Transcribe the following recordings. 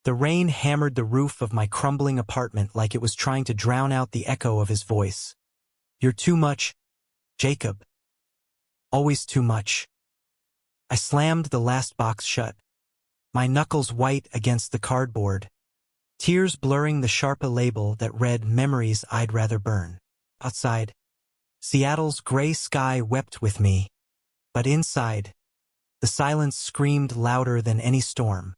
The rain hammered the roof of my crumbling apartment like it was trying to drown out the echo of his voice. "You're too much, Jacob. Always too much." I slammed the last box shut, my knuckles white against the cardboard, tears blurring the Sharpa label that read "Memories I'd Rather Burn." Outside, Seattle's gray sky wept with me, but inside, the silence screamed louder than any storm.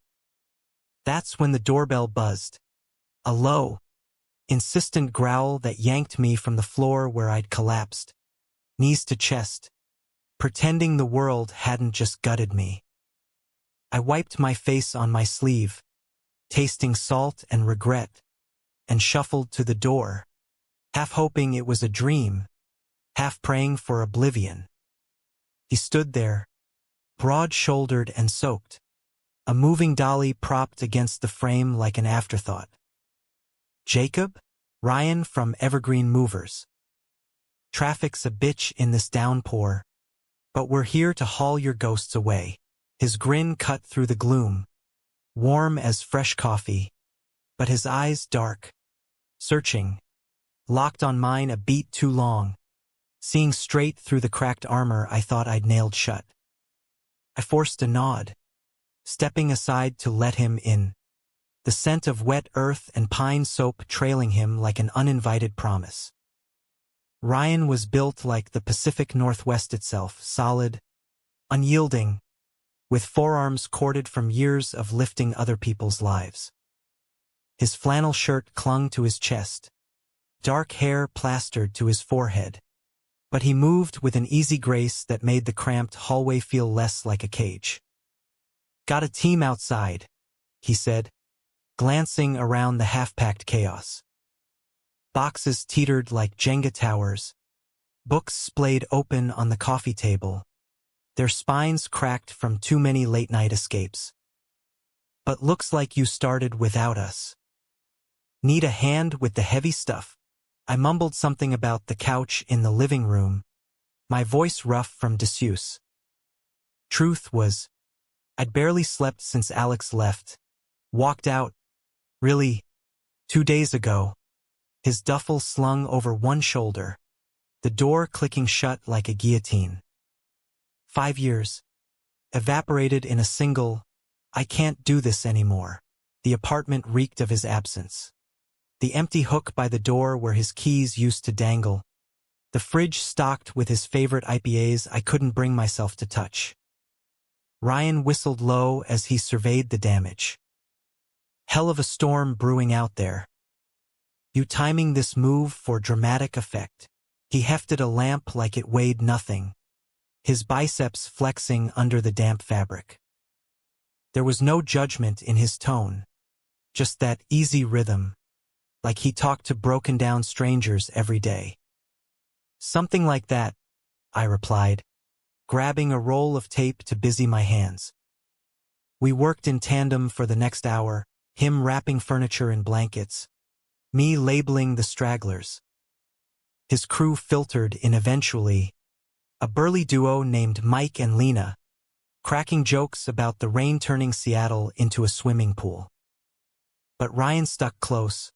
That's when the doorbell buzzed, a low, insistent growl that yanked me from the floor where I'd collapsed, knees to chest, pretending the world hadn't just gutted me. I wiped my face on my sleeve, tasting salt and regret, and shuffled to the door, half hoping it was a dream, half praying for oblivion. He stood there, broad-shouldered and soaked, a moving dolly propped against the frame like an afterthought. "Jacob?" "Ryan from Evergreen Movers. Traffic's a bitch in this downpour, but we're here to haul your ghosts away." His grin cut through the gloom, warm as fresh coffee, but his eyes dark, searching, locked on mine a beat too long, seeing straight through the cracked armor I thought I'd nailed shut. I forced a nod, stepping aside to let him in, the scent of wet earth and pine soap trailing him like an uninvited promise. Ryan was built like the Pacific Northwest itself, solid, unyielding, with forearms corded from years of lifting other people's lives. His flannel shirt clung to his chest, dark hair plastered to his forehead, but he moved with an easy grace that made the cramped hallway feel less like a cage. "Got a team outside," he said, glancing around the half-packed chaos. Boxes teetered like Jenga towers, books splayed open on the coffee table, their spines cracked from too many late-night escapes. "But looks like you started without us. Need a hand with the heavy stuff?" I mumbled something about the couch in the living room, my voice rough from disuse. Truth was, I'd barely slept since Alex left, walked out, really, 2 days ago, his duffel slung over one shoulder, the door clicking shut like a guillotine. 5 years, evaporated in a single, "I can't do this anymore." The apartment reeked of his absence. The empty hook by the door where his keys used to dangle, the fridge stocked with his favorite IPAs I couldn't bring myself to touch. Ryan whistled low as he surveyed the damage. "Hell of a storm brewing out there. You timing this move for dramatic effect." He hefted a lamp like it weighed nothing, his biceps flexing under the damp fabric. There was no judgment in his tone, just that easy rhythm, like he talked to broken-down strangers every day. "Something like that," I replied, grabbing a roll of tape to busy my hands. We worked in tandem for the next hour, him wrapping furniture in blankets, me labeling the stragglers. His crew filtered in eventually, a burly duo named Mike and Lena, cracking jokes about the rain turning Seattle into a swimming pool. But Ryan stuck close,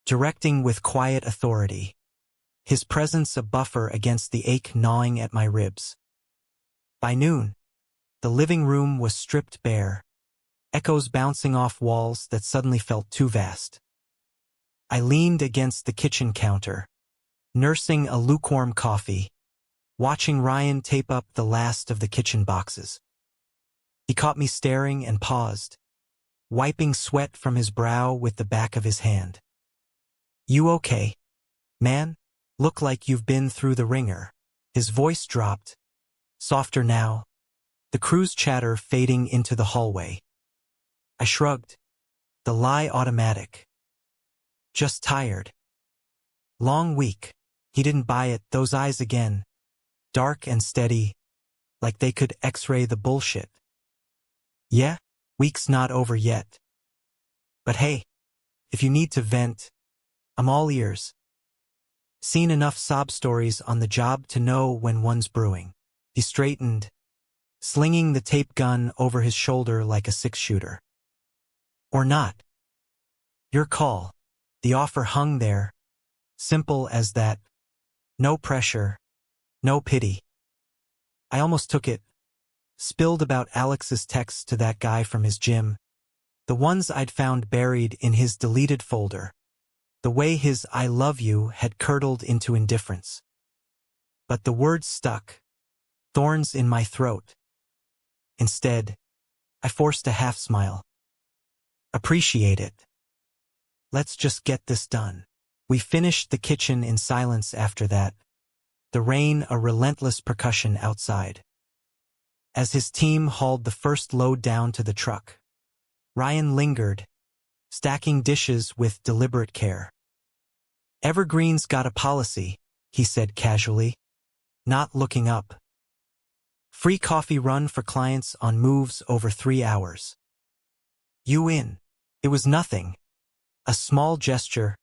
directing with quiet authority, his presence a buffer against the ache gnawing at my ribs. By noon, the living room was stripped bare, echoes bouncing off walls that suddenly felt too vast. I leaned against the kitchen counter, nursing a lukewarm coffee, watching Ryan tape up the last of the kitchen boxes. He caught me staring and paused, wiping sweat from his brow with the back of his hand. "You okay, man? Look like you've been through the ringer." His voice dropped, softer now, the crew's chatter fading into the hallway. I shrugged, the lie automatic. "Just tired. Long week." He didn't buy it, those eyes again, dark and steady, like they could x-ray the bullshit. "Yeah, week's not over yet. But hey, if you need to vent, I'm all ears. Seen enough sob stories on the job to know when one's brewing." He straightened, slinging the tape gun over his shoulder like a six-shooter. "Or not." Your call. The offer hung there. Simple as that. No pressure. No pity. I almost took it. Spilled about Alex's texts to that guy from his gym. The ones I'd found buried in his deleted folder. The way his "I love you" had curdled into indifference. But the words stuck. Thorns in my throat. Instead, I forced a half-smile. Appreciate it. Let's just get this done. We finished the kitchen in silence after that. The rain a relentless percussion outside. As his team hauled the first load down to the truck, Ryan lingered, stacking dishes with deliberate care. Evergreen's got a policy, he said casually, not looking up. Free coffee run for clients on moves over 3 hours. You in. It was nothing. A small gesture,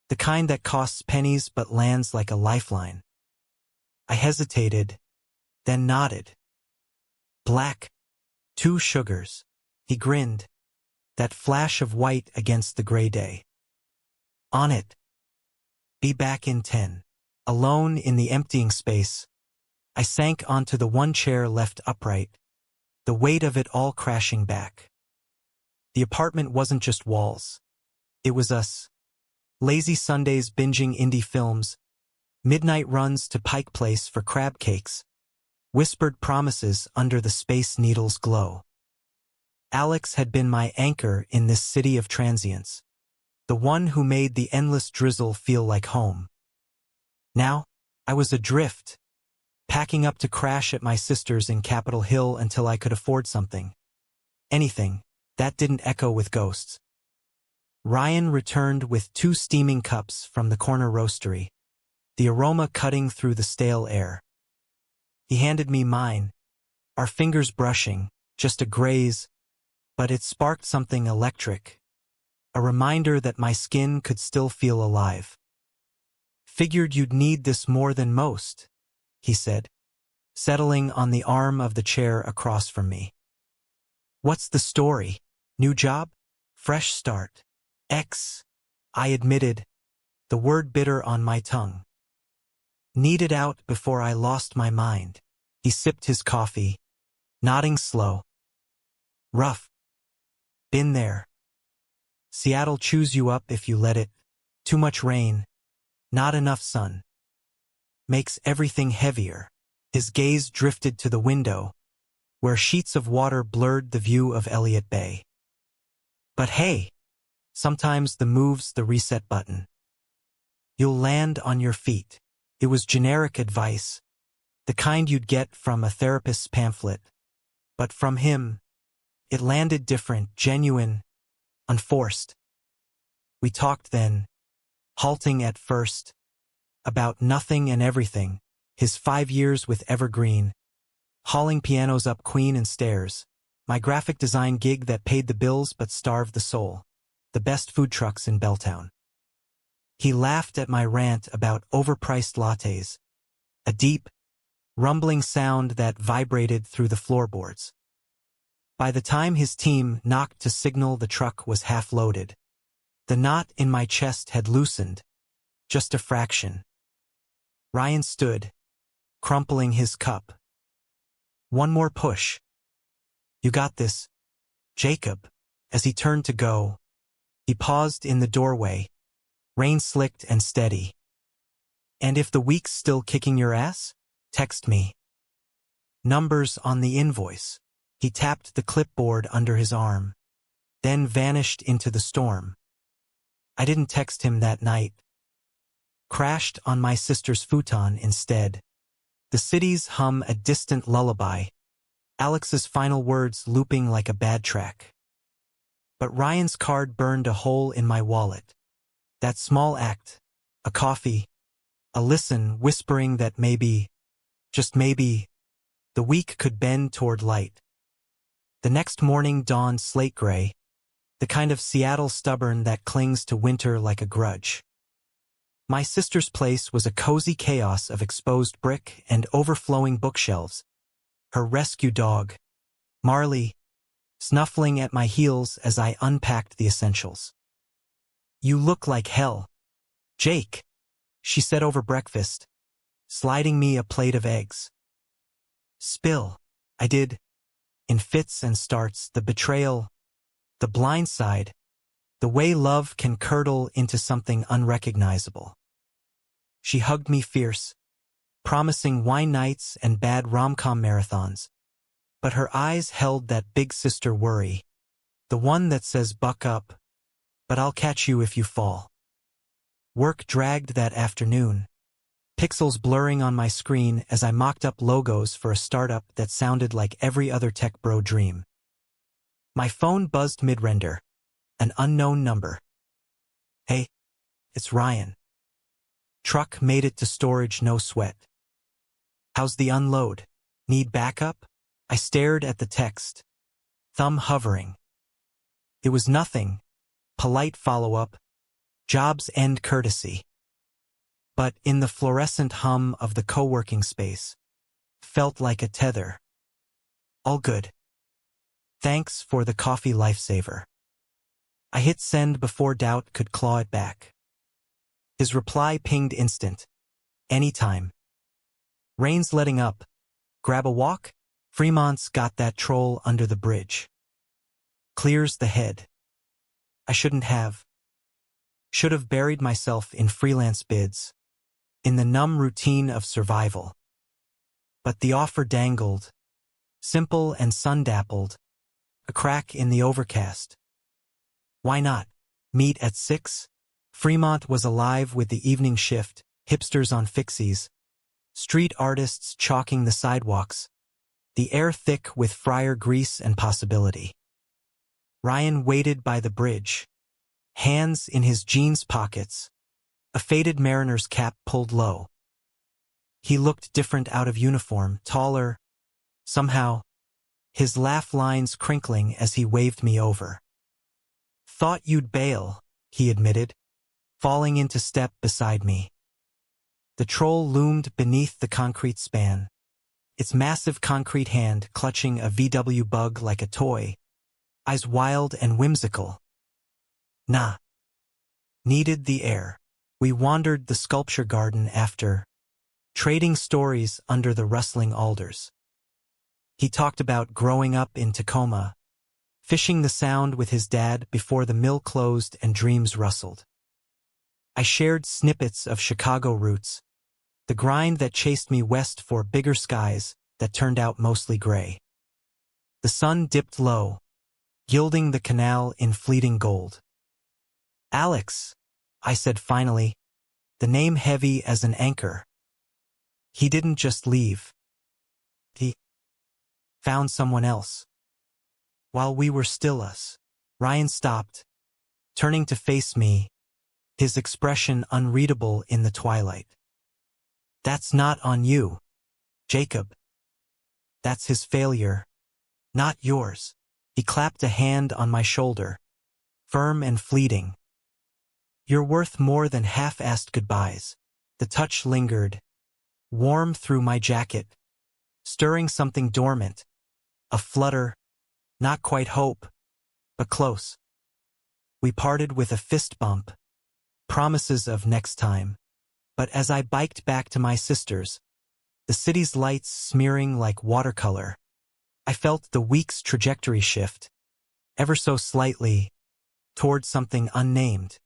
the kind that costs pennies but lands like a lifeline. I hesitated, then nodded. Black. 2 sugars. He grinned. That flash of white against the gray day. On it. Be back in 10. Alone in the emptying space, I sank onto the one chair left upright, the weight of it all crashing back. The apartment wasn't just walls. It was us. Lazy Sundays binging indie films, midnight runs to Pike Place for crab cakes, whispered promises under the Space Needle's glow. Alex had been my anchor in this city of transients, the one who made the endless drizzle feel like home. Now, I was adrift, packing up to crash at my sister's in Capitol Hill until I could afford something. Anything that didn't echo with ghosts. Ryan returned with 2 steaming cups from the corner roastery, the aroma cutting through the stale air. He handed me mine, our fingers brushing, just a graze, but it sparked something electric, a reminder that my skin could still feel alive. Figured you'd need this more than most, he said, settling on the arm of the chair across from me. What's the story? New job? Fresh start? I admitted, the word bitter on my tongue. Need it out before I lost my mind. He sipped his coffee, nodding slow. Rough. Been there. Seattle chews you up if you let it. Too much rain. Not enough sun. Makes everything heavier. His gaze drifted to the window, where sheets of water blurred the view of Elliott Bay. But hey, sometimes the move's the reset button. You'll land on your feet. It was generic advice, the kind you'd get from a therapist's pamphlet. But from him, it landed different, genuine, unforced. We talked then, halting at first, about nothing and everything, his 5 years with Evergreen, hauling pianos up Queen and stairs, my graphic design gig that paid the bills but starved the soul, the best food trucks in Belltown. He laughed at my rant about overpriced lattes, a deep, rumbling sound that vibrated through the floorboards. By the time his team knocked to signal the truck was half-loaded, the knot in my chest had loosened, just a fraction. Ryan stood, crumpling his cup. One more push. You got this, Jacob. As he turned to go, he paused in the doorway, rain-slicked and steady. And if the week's still kicking your ass, text me. Numbers on the invoice. He tapped the clipboard under his arm, then vanished into the storm. I didn't text him that night. Crashed on my sister's futon instead. The cities hum a distant lullaby, Alex's final words looping like a bad track. But Ryan's card burned a hole in my wallet. That small act, a coffee, a listen whispering that maybe, just maybe, the week could bend toward light. The next morning dawned slate gray, the kind of Seattle stubborn that clings to winter like a grudge. My sister's place was a cozy chaos of exposed brick and overflowing bookshelves. Her rescue dog, Marley, snuffling at my heels as I unpacked the essentials. You look like hell. Jake, she said over breakfast, sliding me a plate of eggs. Spill. I did. In fits and starts, the betrayal, the blind side, the way love can curdle into something unrecognizable. She hugged me fierce, promising wine nights and bad rom-com marathons. But her eyes held that big sister worry, the one that says buck up, but I'll catch you if you fall. Work dragged that afternoon, pixels blurring on my screen as I mocked up logos for a startup that sounded like every other tech bro dream. My phone buzzed mid-render, an unknown number. Hey, it's Ryan. Truck made it to storage, no sweat. How's the unload? Need backup? I stared at the text, thumb hovering. It was nothing. Polite follow-up. Jobs end courtesy. But in the fluorescent hum of the co-working space, felt like a tether. All good. Thanks for the coffee lifesaver. I hit send before doubt could claw it back. His reply pinged instant. Anytime. Rain's letting up. Grab a walk? Fremont's got that troll under the bridge. Clears the head. I shouldn't have. Should have buried myself in freelance bids, in the numb routine of survival. But the offer dangled, simple and sun-dappled, a crack in the overcast. Why not? Meet at 6? Fremont was alive with the evening shift, hipsters on fixies, street artists chalking the sidewalks, the air thick with fryer grease and possibility. Ryan waited by the bridge, hands in his jeans pockets, a faded mariner's cap pulled low. He looked different out of uniform, taller, somehow, his laugh lines crinkling as he waved me over. Thought you'd bail, he admitted, falling into step beside me. The troll loomed beneath the concrete span, its massive concrete hand clutching a VW bug like a toy, eyes wild and whimsical. Nah. Needed the air. We wandered the sculpture garden after, trading stories under the rustling alders. He talked about growing up in Tacoma, fishing the Sound with his dad before the mill closed and dreams rustled. I shared snippets of Chicago roots, the grind that chased me west for bigger skies that turned out mostly gray. The sun dipped low, gilding the canal in fleeting gold. Alex, I said finally, the name heavy as an anchor. He didn't just leave. He found someone else. While we were still us, Ryan stopped, turning to face me, his expression unreadable in the twilight. That's not on you, Jacob. That's his failure, not yours. He clapped a hand on my shoulder, firm and fleeting. You're worth more than half-assed goodbyes. The touch lingered, warm through my jacket, stirring something dormant, a flutter, not quite hope, but close. We parted with a fist bump, promises of next time. But as I biked back to my sister's, the city's lights smearing like watercolor, I felt the week's trajectory shift, ever so slightly, toward something unnamed.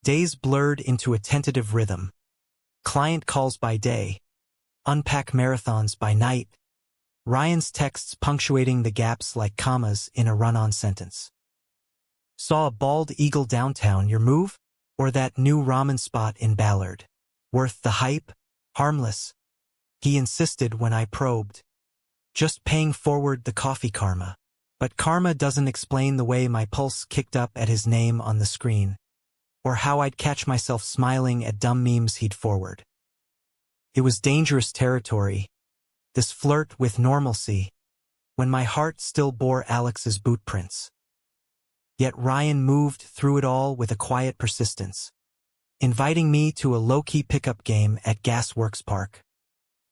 Days blurred into a tentative rhythm. Client calls by day, unpack marathons by night, Ryan's texts punctuating the gaps like commas in a run-on sentence. Saw a bald eagle downtown, your move? Or that new ramen spot in Ballard? Worth the hype? Harmless? He insisted when I probed. Just paying forward the coffee karma. But karma doesn't explain the way my pulse kicked up at his name on the screen, or how I'd catch myself smiling at dumb memes he'd forward. It was dangerous territory, this flirt with normalcy, when my heart still bore Alex's boot prints. Yet Ryan moved through it all with a quiet persistence, inviting me to a low-key pickup game at Gasworks Park,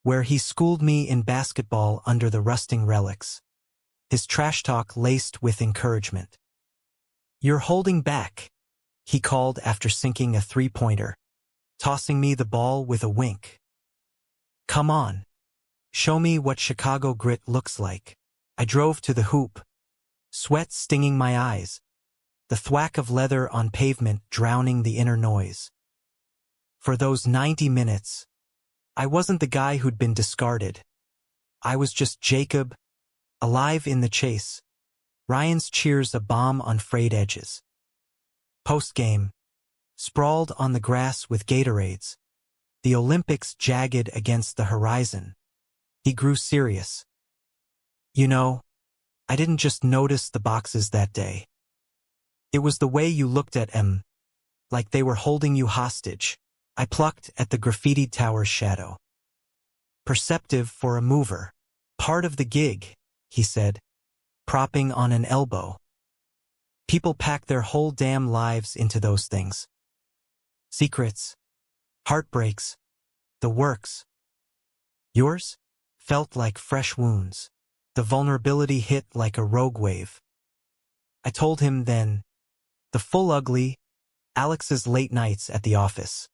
where he schooled me in basketball under the rusting relics, his trash talk laced with encouragement. You're holding back, he called after sinking a three-pointer, tossing me the ball with a wink. Come on. Show me what Chicago grit looks like. I drove to the hoop, sweat stinging my eyes, the thwack of leather on pavement drowning the inner noise. For those 90 minutes, I wasn't the guy who'd been discarded. I was just Jacob, alive in the chase. Ryan's cheers a bomb on frayed edges. Post-game, sprawled on the grass with Gatorades, the Olympics jagged against the horizon. He grew serious. You know, I didn't just notice the boxes that day. It was the way you looked at them, like they were holding you hostage. I plucked at the graffitied tower's shadow. Perceptive for a mover. Part of the gig, he said, propping on an elbow. People pack their whole damn lives into those things. Secrets, heartbreaks, the works. Yours felt like fresh wounds. The vulnerability hit like a rogue wave. I told him then, the full ugly, Alex's late nights at the office,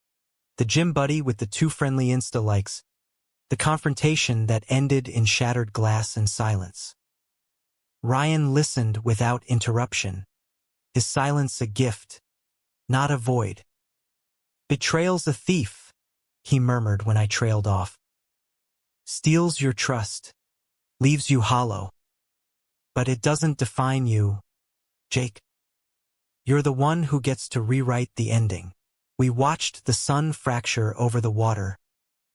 the gym buddy with the two friendly Insta likes, the confrontation that ended in shattered glass and silence. Ryan listened without interruption, his silence a gift, not a void. Betrayal's a thief, he murmured when I trailed off. Steals your trust, leaves you hollow. But it doesn't define you, Jake. You're the one who gets to rewrite the ending. We watched the sun fracture over the water,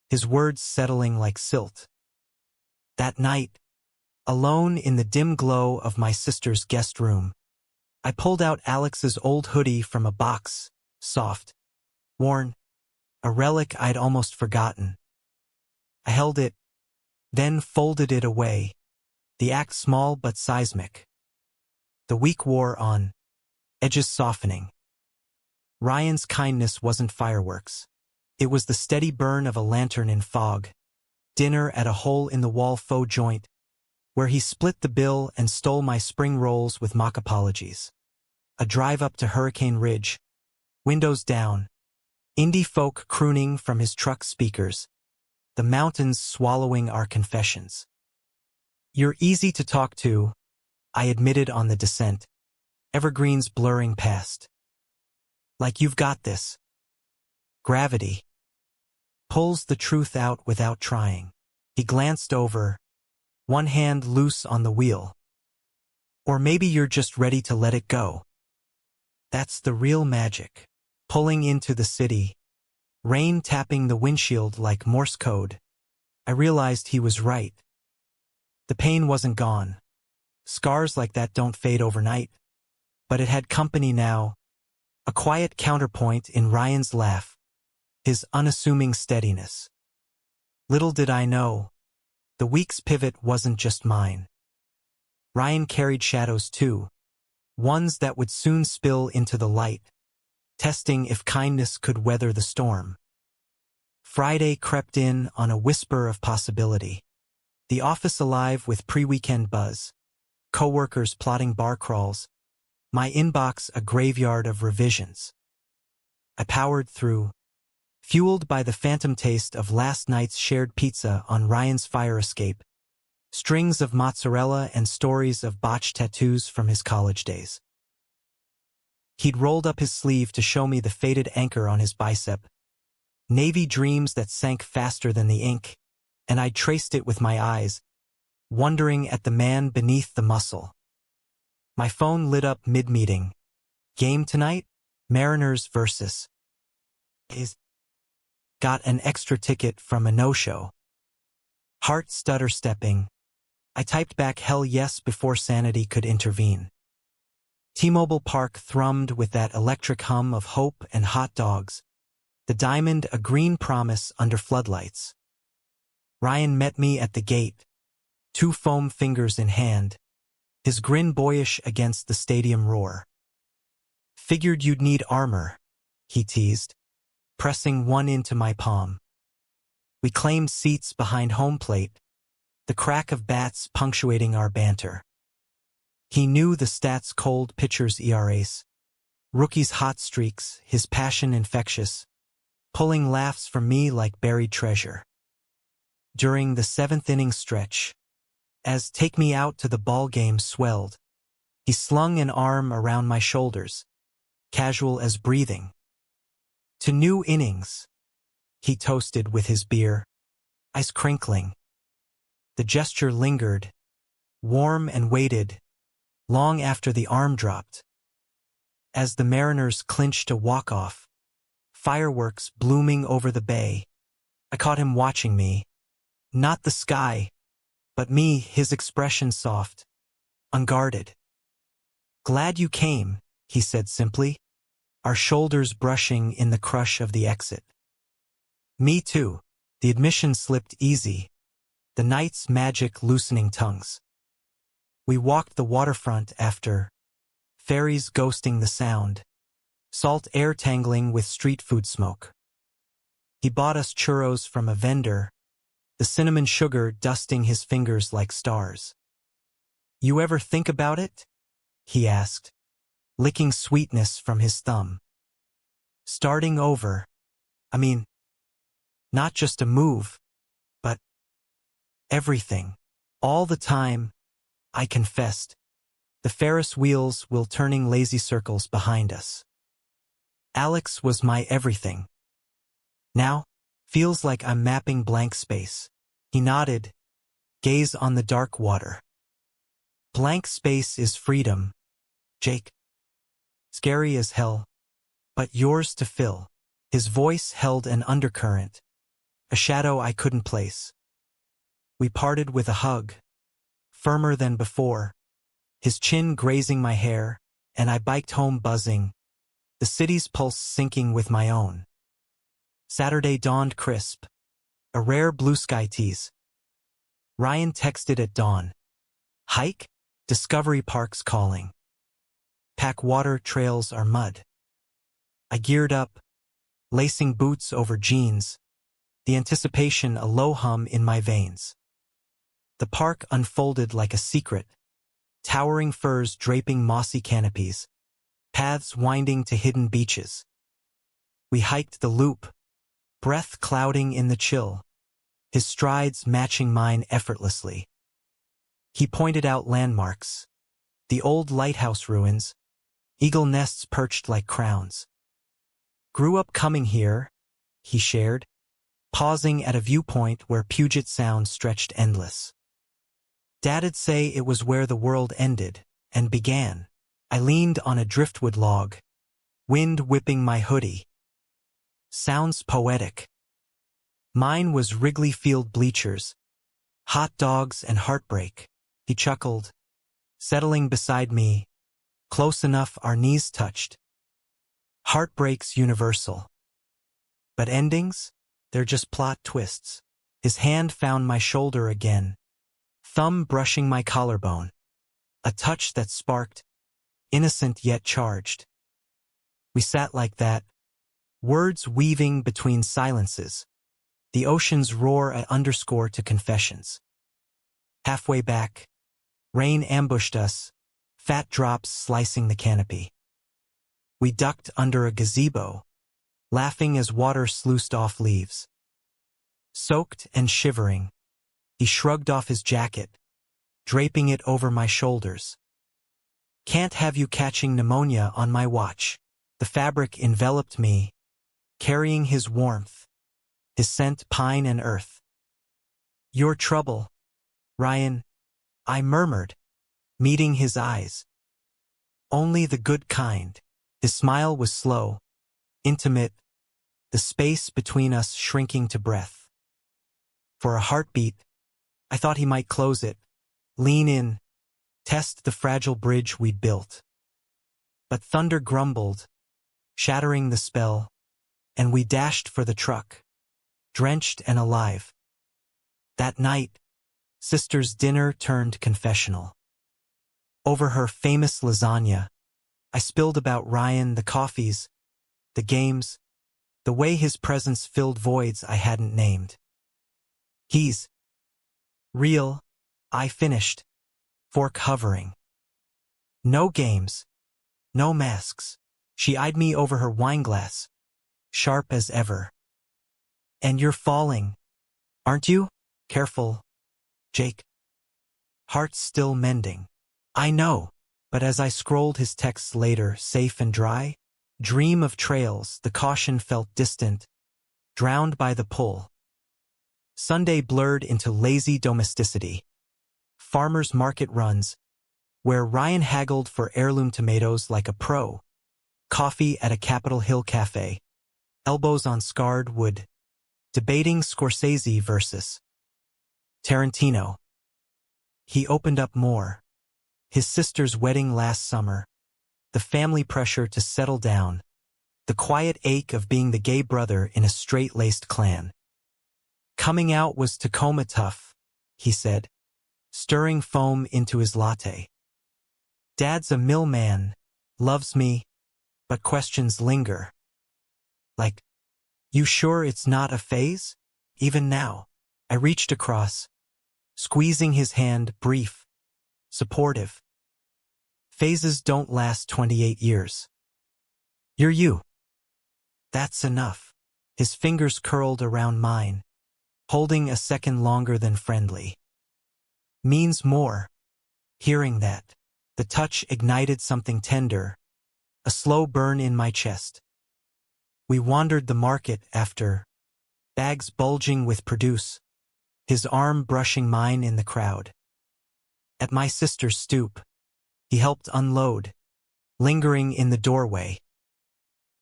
his words settling like silt. That night, alone in the dim glow of my sister's guest room, I pulled out Alex's old hoodie from a box, soft, worn, a relic I'd almost forgotten. I held it, then folded it away, the act small but seismic. The week wore on, edges softening. Ryan's kindness wasn't fireworks. It was the steady burn of a lantern in fog, dinner at a hole-in-the-wall faux joint, where he split the bill and stole my spring rolls with mock apologies. A drive up to Hurricane Ridge, windows down, indie folk crooning from his truck speakers, the mountains swallowing our confessions. You're easy to talk to, I admitted on the descent, evergreens blurring past. Like you've got this. Gravity pulls the truth out without trying. He glanced over, one hand loose on the wheel. Or maybe you're just ready to let it go. That's the real magic. Pulling into the city, rain tapping the windshield like Morse code. I realized he was right. The pain wasn't gone. Scars like that don't fade overnight. But it had company now. A quiet counterpoint in Ryan's laugh. His unassuming steadiness. Little did I know, the week's pivot wasn't just mine. Ryan carried shadows too. Ones that would soon spill into the light. Testing if kindness could weather the storm. Friday crept in on a whisper of possibility. The office alive with pre-weekend buzz. Coworkers plotting bar crawls. My inbox a graveyard of revisions. I powered through, fueled by the phantom taste of last night's shared pizza on Ryan's fire escape, strings of mozzarella and stories of botched tattoos from his college days. He'd rolled up his sleeve to show me the faded anchor on his bicep, navy dreams that sank faster than the ink, and I traced it with my eyes, wondering at the man beneath the muscle. My phone lit up mid-meeting. Game tonight? Mariners versus. Got an extra ticket from a no-show. Heart stutter-stepping. I typed back hell yes before sanity could intervene. T-Mobile Park thrummed with that electric hum of hope and hot dogs. The diamond a green promise under floodlights. Ryan met me at the gate, two foam fingers in hand, his grin boyish against the stadium roar. Figured you'd need armor, he teased, pressing one into my palm. We claimed seats behind home plate, the crack of bats punctuating our banter. He knew the stats cold pitchers' ERAs, Rookie's hot streaks, his passion infectious, pulling laughs from me like buried treasure. During the seventh inning stretch, as "Take Me Out to the Ball Game" swelled, he slung an arm around my shoulders, casual as breathing. To new innings, he toasted with his beer, ice crinkling. The gesture lingered, warm and waited, long after the arm dropped. As the Mariners clinched a walk-off, fireworks blooming over the bay, I caught him watching me. Not the sky, but me, his expression soft, unguarded. "Glad you came," he said simply, our shoulders brushing in the crush of the exit. "Me too." The admission slipped easy, the night's magic loosening tongues. We walked the waterfront after, ferries ghosting the sound, salt air tangling with street food smoke. He bought us churros from a vendor, the cinnamon sugar dusting his fingers like stars. "You ever think about it?" he asked, licking sweetness from his thumb. "Starting over. I mean, not just a move, but everything. All the time," I confessed, the Ferris wheels will turning lazy circles behind us. "Alex was my everything. Now, feels like I'm mapping blank space." He nodded, gaze on the dark water. "Blank space is freedom, Jake. Scary as hell, but yours to fill." His voice held an undercurrent, a shadow I couldn't place. We parted with a hug, firmer than before, his chin grazing my hair, and I biked home buzzing, the city's pulse syncing with my own. Saturday dawned crisp, a rare blue sky tease. Ryan texted at dawn. "Hike? Discovery Park's calling. Pack water, trails are mud." I geared up, lacing boots over jeans, the anticipation a low hum in my veins. The park unfolded like a secret, towering firs draping mossy canopies, paths winding to hidden beaches. We hiked the loop, breath clouding in the chill, his strides matching mine effortlessly. He pointed out landmarks, the old lighthouse ruins, eagle nests perched like crowns. "Grew up coming here," he shared, pausing at a viewpoint where Puget Sound stretched endless. "Dad'd say it was where the world ended and began." I leaned on a driftwood log, wind whipping my hoodie. "Sounds poetic." Mine was Wrigley Field bleachers, hot dogs and heartbreak. He chuckled, settling beside me, close enough our knees touched. "Heartbreak's universal. But endings? They're just plot twists." His hand found my shoulder again, thumb brushing my collarbone, a touch that sparked, innocent yet charged. We sat like that, words weaving between silences, the ocean's roar at underscore to confessions. Halfway back, rain ambushed us, fat drops slicing the canopy. We ducked under a gazebo, laughing as water sluiced off leaves. Soaked and shivering, he shrugged off his jacket, draping it over my shoulders. "Can't have you catching pneumonia on my watch." The fabric enveloped me, carrying his warmth, his scent pine and earth. "Your trouble, Ryan," I murmured, meeting his eyes. "Only the good kind." His smile was slow, intimate, the space between us shrinking to breath. For a heartbeat, I thought he might close it, lean in, test the fragile bridge we'd built. But thunder grumbled, shattering the spell, and we dashed for the truck, drenched and alive. That night, sister's dinner turned confessional. Over her famous lasagna, I spilled about Ryan, the coffees, the games, the way his presence filled voids I hadn't named. "He's real," I finished, fork hovering. "No games, no masks, She eyed me over her wineglass, sharp as ever. And you're falling, aren't you? Careful, Jake. Heart's still mending. I know, but as I scrolled his texts later, safe and dry, dream of trails, the caution felt distant, drowned by the pull. Sunday blurred into lazy domesticity. Farmers' market runs, where Ryan haggled for heirloom tomatoes like a pro. Coffee at a Capitol Hill cafe. Elbows on scarred wood. Debating Scorsese versus Tarantino. He opened up more. His sister's wedding last summer. The family pressure to settle down. The quiet ache of being the gay brother in a straight-laced clan. Coming out was Tacoma tough, he said, stirring foam into his latte. Dad's a millman, loves me, but questions linger. Like, you sure it's not a phase? Even now. I reached across, squeezing his hand, brief, supportive. Phases don't last 28 years. You're you. That's enough. His fingers curled around mine, holding a second longer than friendly. Means more. Hearing that, the touch ignited something tender, a slow burn in my chest. We wandered the market after, bags bulging with produce, his arm brushing mine in the crowd. At my sister's stoop, he helped unload, lingering in the doorway.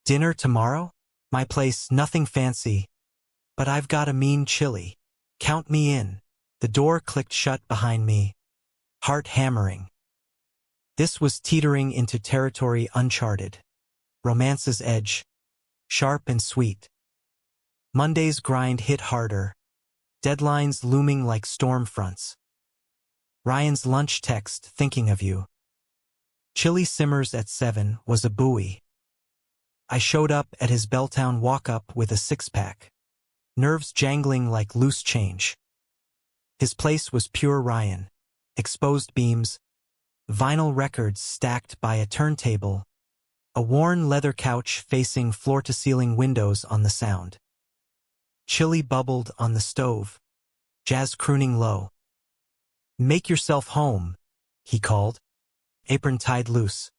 Dinner tomorrow? My place, nothing fancy, but I've got a mean chili. Count me in. The door clicked shut behind me, heart hammering. This was teetering into territory uncharted. Romance's edge, sharp and sweet. Monday's grind hit harder, deadlines looming like storm fronts. Ryan's lunch text, thinking of you. Chili simmers at 7 was a buoy. I showed up at his Belltown walk-up with a six-pack, nerves jangling like loose change. His place was pure Ryan, exposed beams, vinyl records stacked by a turntable, a worn leather couch facing floor-to-ceiling windows on the sound. Chili bubbled on the stove, jazz crooning low. Make yourself home, he called, apron tied loose.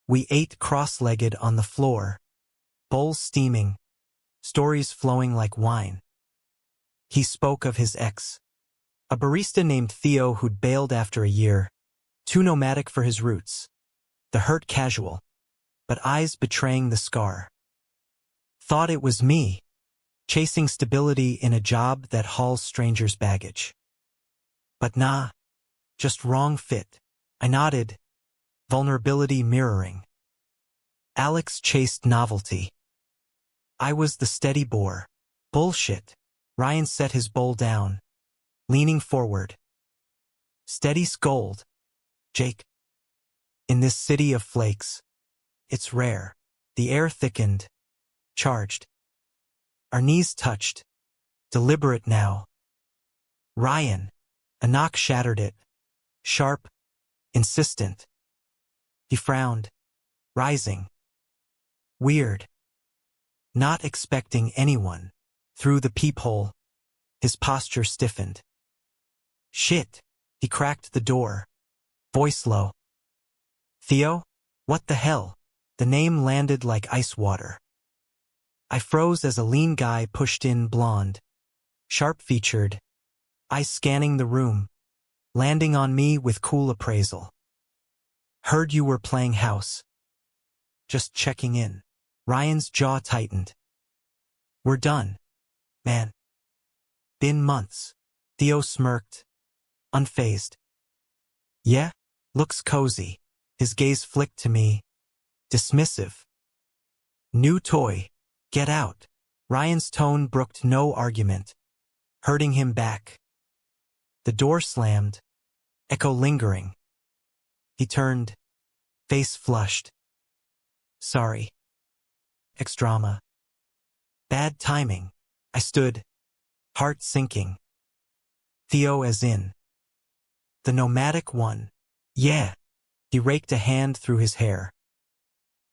We ate cross-legged on the floor, bowls steaming, stories flowing like wine. He spoke of his ex, a barista named Theo who'd bailed after a year, too nomadic for his roots. The hurt casual, but eyes betraying the scar. Thought it was me, chasing stability in a job that hauls strangers' baggage. But nah, just wrong fit. I nodded, vulnerability mirroring. Alex chased novelty. I was the steady bore. Bullshit. Ryan set his bowl down, leaning forward. Steady scold, Jake. In this city of flakes, it's rare. The air thickened, charged. Our knees touched, deliberate now. Ryan. A knock shattered it, sharp, insistent. He frowned, rising. Weird. Not expecting anyone. Through the peephole, his posture stiffened. Shit. He cracked the door, voice low. Theo? What the hell? The name landed like ice water. I froze as a lean guy pushed in, blonde, sharp-featured, eyes scanning the room, landing on me with cool appraisal. Heard you were playing house. Just checking in. Ryan's jaw tightened. We're done, man. Been months. Theo smirked, unfazed. Yeah? Looks cozy. His gaze flicked to me, dismissive. New toy. Get out. Ryan's tone brooked no argument, hurting him back. The door slammed, echo lingering. He turned, face flushed. Sorry. Ex-drama. Bad timing. I stood, heart sinking. Theo as in. The nomadic one. Yeah. He raked a hand through his hair.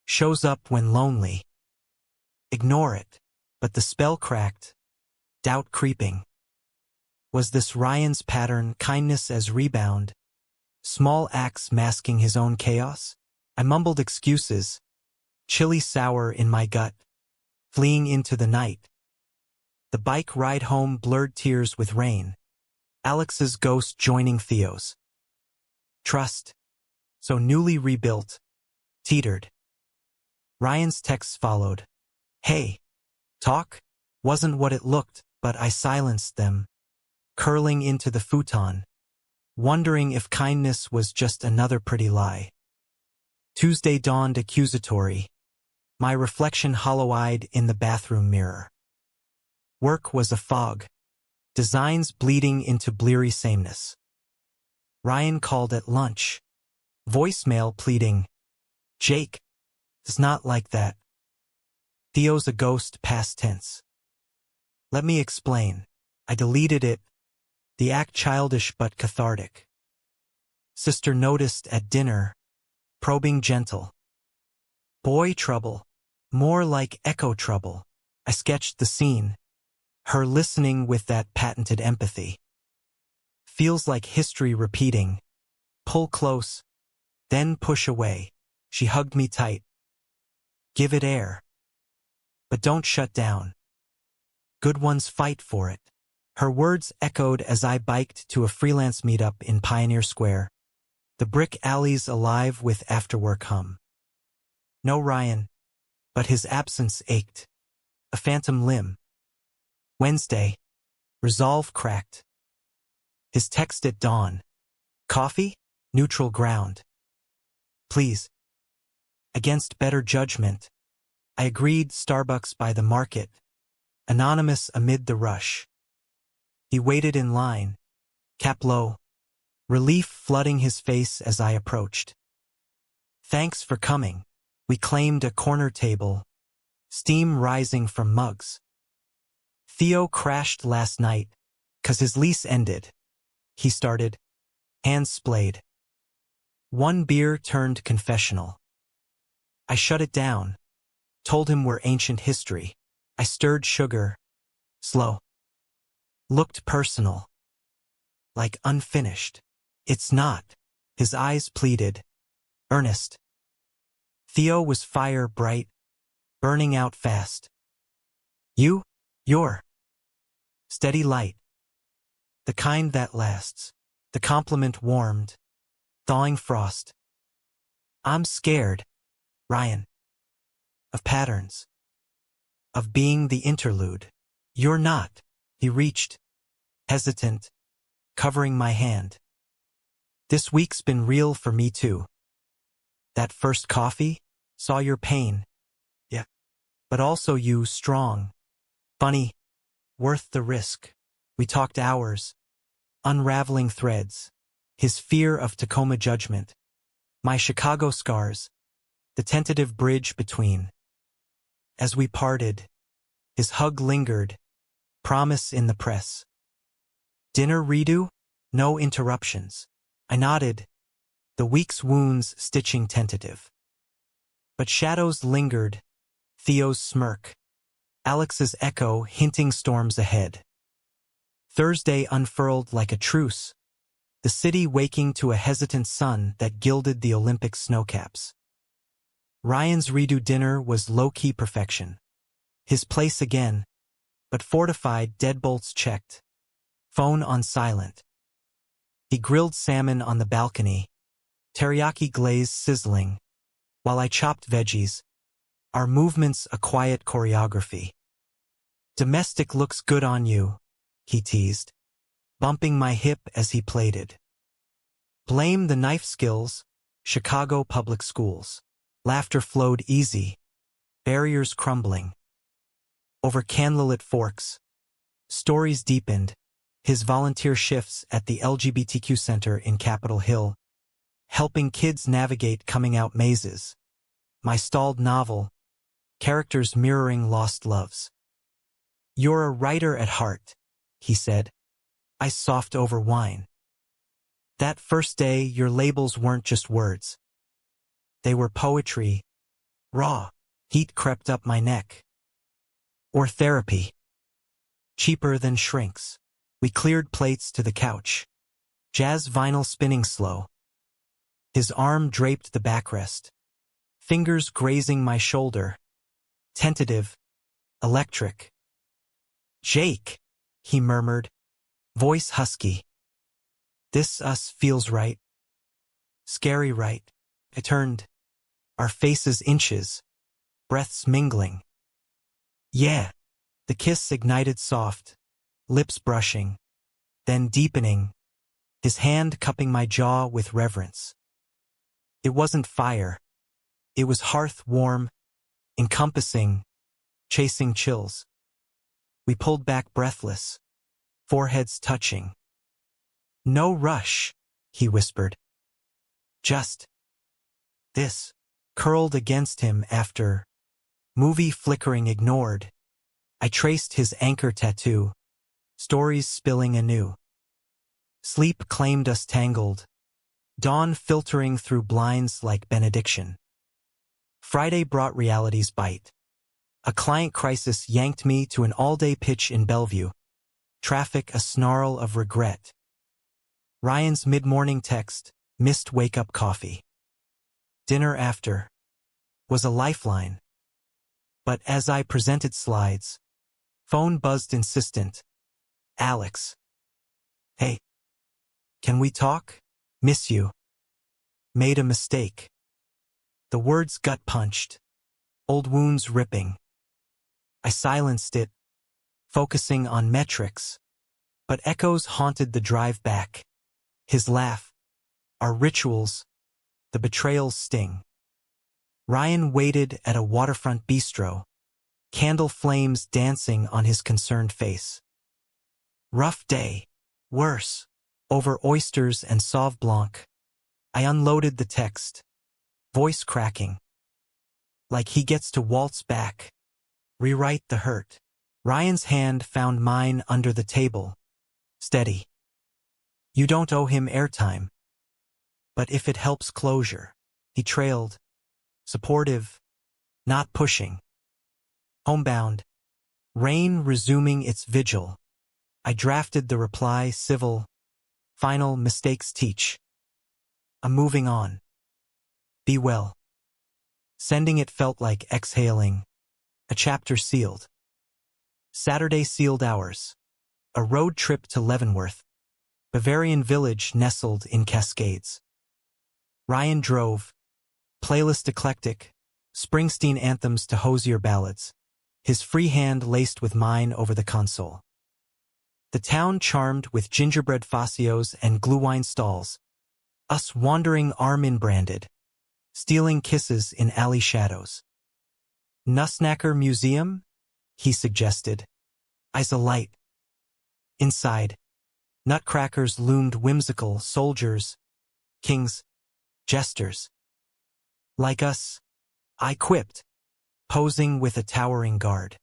Shows up when lonely. Ignore it. But the spell cracked. Doubt creeping. Was this Ryan's pattern, kindness as rebound? Small acts masking his own chaos? I mumbled excuses. Chilly sour in my gut. Fleeing into the night. The bike ride home blurred tears with rain. Alex's ghost joining Theo's. Trust, so newly rebuilt, teetered. Ryan's texts followed. Hey, talk? Wasn't what it looked, but I silenced them, curling into the futon, wondering if kindness was just another pretty lie. Tuesday dawned accusatory, my reflection hollow-eyed in the bathroom mirror. Work was a fog, designs bleeding into bleary sameness. Ryan called at lunch, voicemail pleading, Jake, it's not like that. Theo's a ghost past tense. Let me explain. I deleted it, the act childish but cathartic. Sister noticed at dinner, probing gentle. Boy trouble, more like echo trouble. I sketched the scene, her listening with that patented empathy. Feels like history repeating. Pull close, then push away. She hugged me tight. Give it air. But don't shut down. Good ones fight for it. Her words echoed as I biked to a freelance meetup in Pioneer Square. The brick alleys alive with afterwork hum. No Ryan, but his absence ached. A phantom limb. Wednesday. Resolve cracked. His text at dawn. Coffee? Neutral ground. Please. Against better judgment. I agreed. Starbucks by the market. Anonymous amid the rush. He waited in line. Cap low. Relief flooding his face as I approached. Thanks for coming. We claimed a corner table. Steam rising from mugs. Theo crashed last night, 'cause his lease ended. He started. Hands splayed. One beer turned confessional. I shut it down. Told him we're ancient history. I stirred sugar. Slow. Looked personal. Like unfinished. It's not. His eyes pleaded. Earnest. Theo was fire bright. Burning out fast. You're. Steady light. The kind that lasts. The compliment warmed. Thawing frost. I'm scared, Ryan. Of patterns. Of being the interlude. You're not. He reached. Hesitant. Covering my hand. This week's been real for me too. That first coffee? Saw your pain. Yeah. But also you strong. Funny. Worth the risk. We talked hours. Unraveling threads. His fear of Tacoma judgment. My Chicago scars. The tentative bridge between. As we parted, his hug lingered. Promise in the press. Dinner redo? No interruptions. I nodded. The week's wounds stitching tentative. But shadows lingered. Theo's smirk. Alex's echo hinting storms ahead. Thursday unfurled like a truce. The city waking to a hesitant sun that gilded the Olympic snowcaps. Ryan's redo dinner was low-key perfection. His place again, but fortified, deadbolts checked. Phone on silent. He grilled salmon on the balcony, teriyaki glaze sizzling, while I chopped veggies, our movements a quiet choreography. Domestic looks good on you, he teased, bumping my hip as he plated. Blame the knife skills, Chicago public schools. Laughter flowed easy, barriers crumbling. Over candlelit forks, stories deepened, his volunteer shifts at the LGBTQ Center in Capitol Hill, helping kids navigate coming-out mazes. My stalled novel, characters mirroring lost loves. You're a writer at heart, he said. I soft over wine. That first day, your labels weren't just words. They were poetry, Raw. Heat crept up my neck. Or therapy. Cheaper than shrinks. We cleared plates to the couch. Jazz vinyl spinning slow. His arm draped the backrest. Fingers grazing my shoulder. Tentative. Electric. Jake, he murmured. Voice husky. This us feels right. Scary right. I turned. Our faces inches. Breaths mingling. Yeah. The kiss ignited soft. Lips brushing. Then deepening. His hand cupping my jaw with reverence. It wasn't fire. It was hearth warm, encompassing, chasing chills. We pulled back breathless, foreheads touching. No rush, he whispered. Just this. Curled against him after movie flickering ignored. I traced his anchor tattoo, stories spilling anew. Sleep claimed us tangled, dawn filtering through blinds like benediction. Friday brought reality's bite. A client crisis yanked me to an all-day pitch in Bellevue. Traffic a snarl of regret. Ryan's mid-morning text, missed wake-up coffee. Dinner after was a lifeline. But as I presented slides, phone buzzed insistent. Alex. Hey. Can we talk? Miss you. Made a mistake. The words gut-punched. Old wounds ripping. I silenced it, focusing on metrics. But echoes haunted the drive back. His laugh. Our rituals. The betrayal's sting. Ryan waited at a waterfront bistro. Candle flames dancing on his concerned face. Rough day. Worse. Over oysters and sauve blanc. I unloaded the text. Voice cracking. Like he gets to waltz back. Rewrite the hurt. Ryan's hand found mine under the table. Steady. You don't owe him airtime. But if it helps closure. He trailed. Supportive. Not pushing. Homebound. Rain resuming its vigil. I drafted the reply civil. Final mistakes teach. I'm moving on. Be well. Sending it felt like exhaling. A chapter sealed. Saturday sealed hours. A road trip to Leavenworth. Bavarian village nestled in Cascades. Ryan drove. Playlist eclectic. Springsteen anthems to Hosier ballads. His free hand laced with mine over the console. The town charmed with gingerbread facios and glühwein stalls. Us wandering arm-in-branded. Stealing kisses in alley shadows. Nussnacker Museum? He suggested. Eyes alight. Inside. Nutcrackers loomed whimsical soldiers. Kings. Jesters. Like us. I quipped. Posing with a towering guard.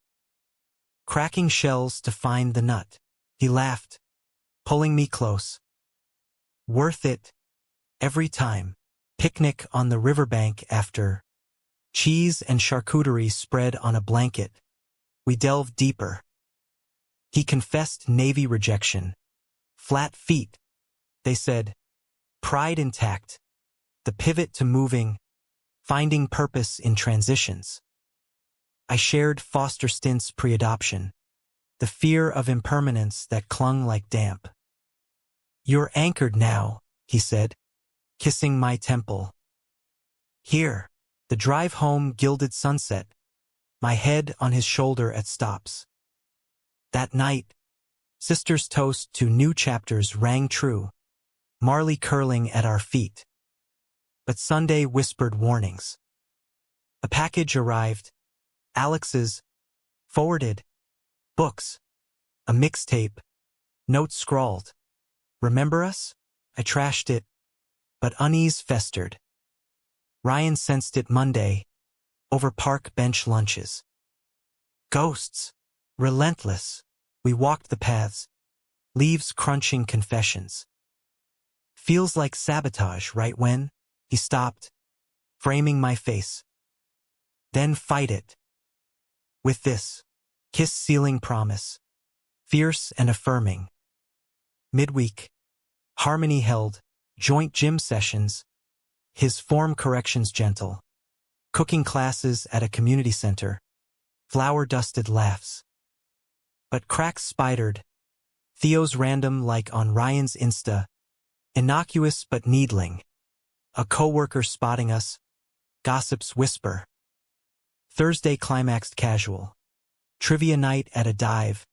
Cracking shells to find the nut. He laughed, pulling me close. Worth it. Every time. Picnic on the riverbank after. Cheese and charcuterie spread on a blanket. We delved deeper. He confessed Navy rejection. Flat feet. They said. Pride intact. The pivot to moving. Finding purpose in transitions. I shared foster stints pre-adoption. The fear of impermanence that clung like damp. You're anchored now, he said, kissing my temple. Here, the drive home gilded sunset, my head on his shoulder at stops. That night, sister's toast to new chapters rang true, Marley curling at our feet. But Sunday whispered warnings. A package arrived, Alex's, forwarded. Books. A mixtape. Notes scrawled. Remember us? I trashed it. But unease festered. Ryan sensed it Monday. Over park bench lunches. Ghosts. Relentless. We walked the paths. Leaves crunching confessions. Feels like sabotage right when? He stopped. Framing my face. Then fight it. With this kiss-sealing promise, fierce and affirming. Midweek, harmony held, joint gym sessions, his form corrections gentle, cooking classes at a community center, flour-dusted laughs. But cracks spidered, Theo's random like on Ryan's Insta, innocuous but needling. A coworker spotting us, gossips whisper. Thursday climaxed casual. Trivia night at a dive.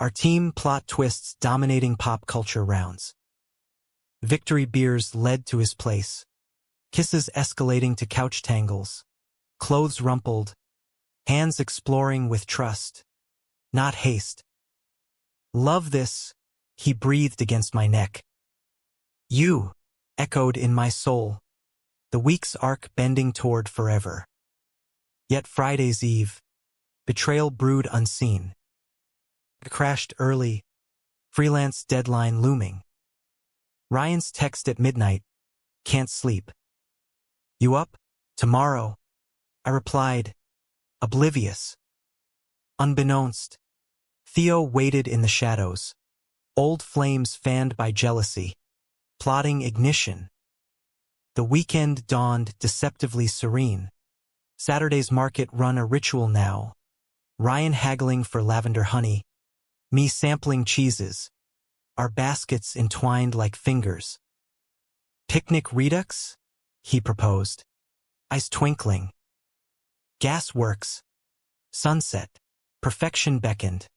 Our team plot twists dominating pop culture rounds. Victory beers led to his place. Kisses escalating to couch tangles. Clothes rumpled. Hands exploring with trust. Not haste. Love this, he breathed against my neck. You, echoed in my soul. The week's arc bending toward forever. Yet Friday's eve, betrayal brewed unseen. Crashed early, freelance deadline looming. Ryan's text at midnight, can't sleep. You up? Tomorrow. I replied, oblivious. Unbeknownst, Theo waited in the shadows, old flames fanned by jealousy, plotting ignition. The weekend dawned deceptively serene. Saturday's market run a ritual now. Ryan haggling for lavender honey, me sampling cheeses, our baskets entwined like fingers. Picnic redux? He proposed. Eyes twinkling. Gasworks. Sunset. Perfection beckoned.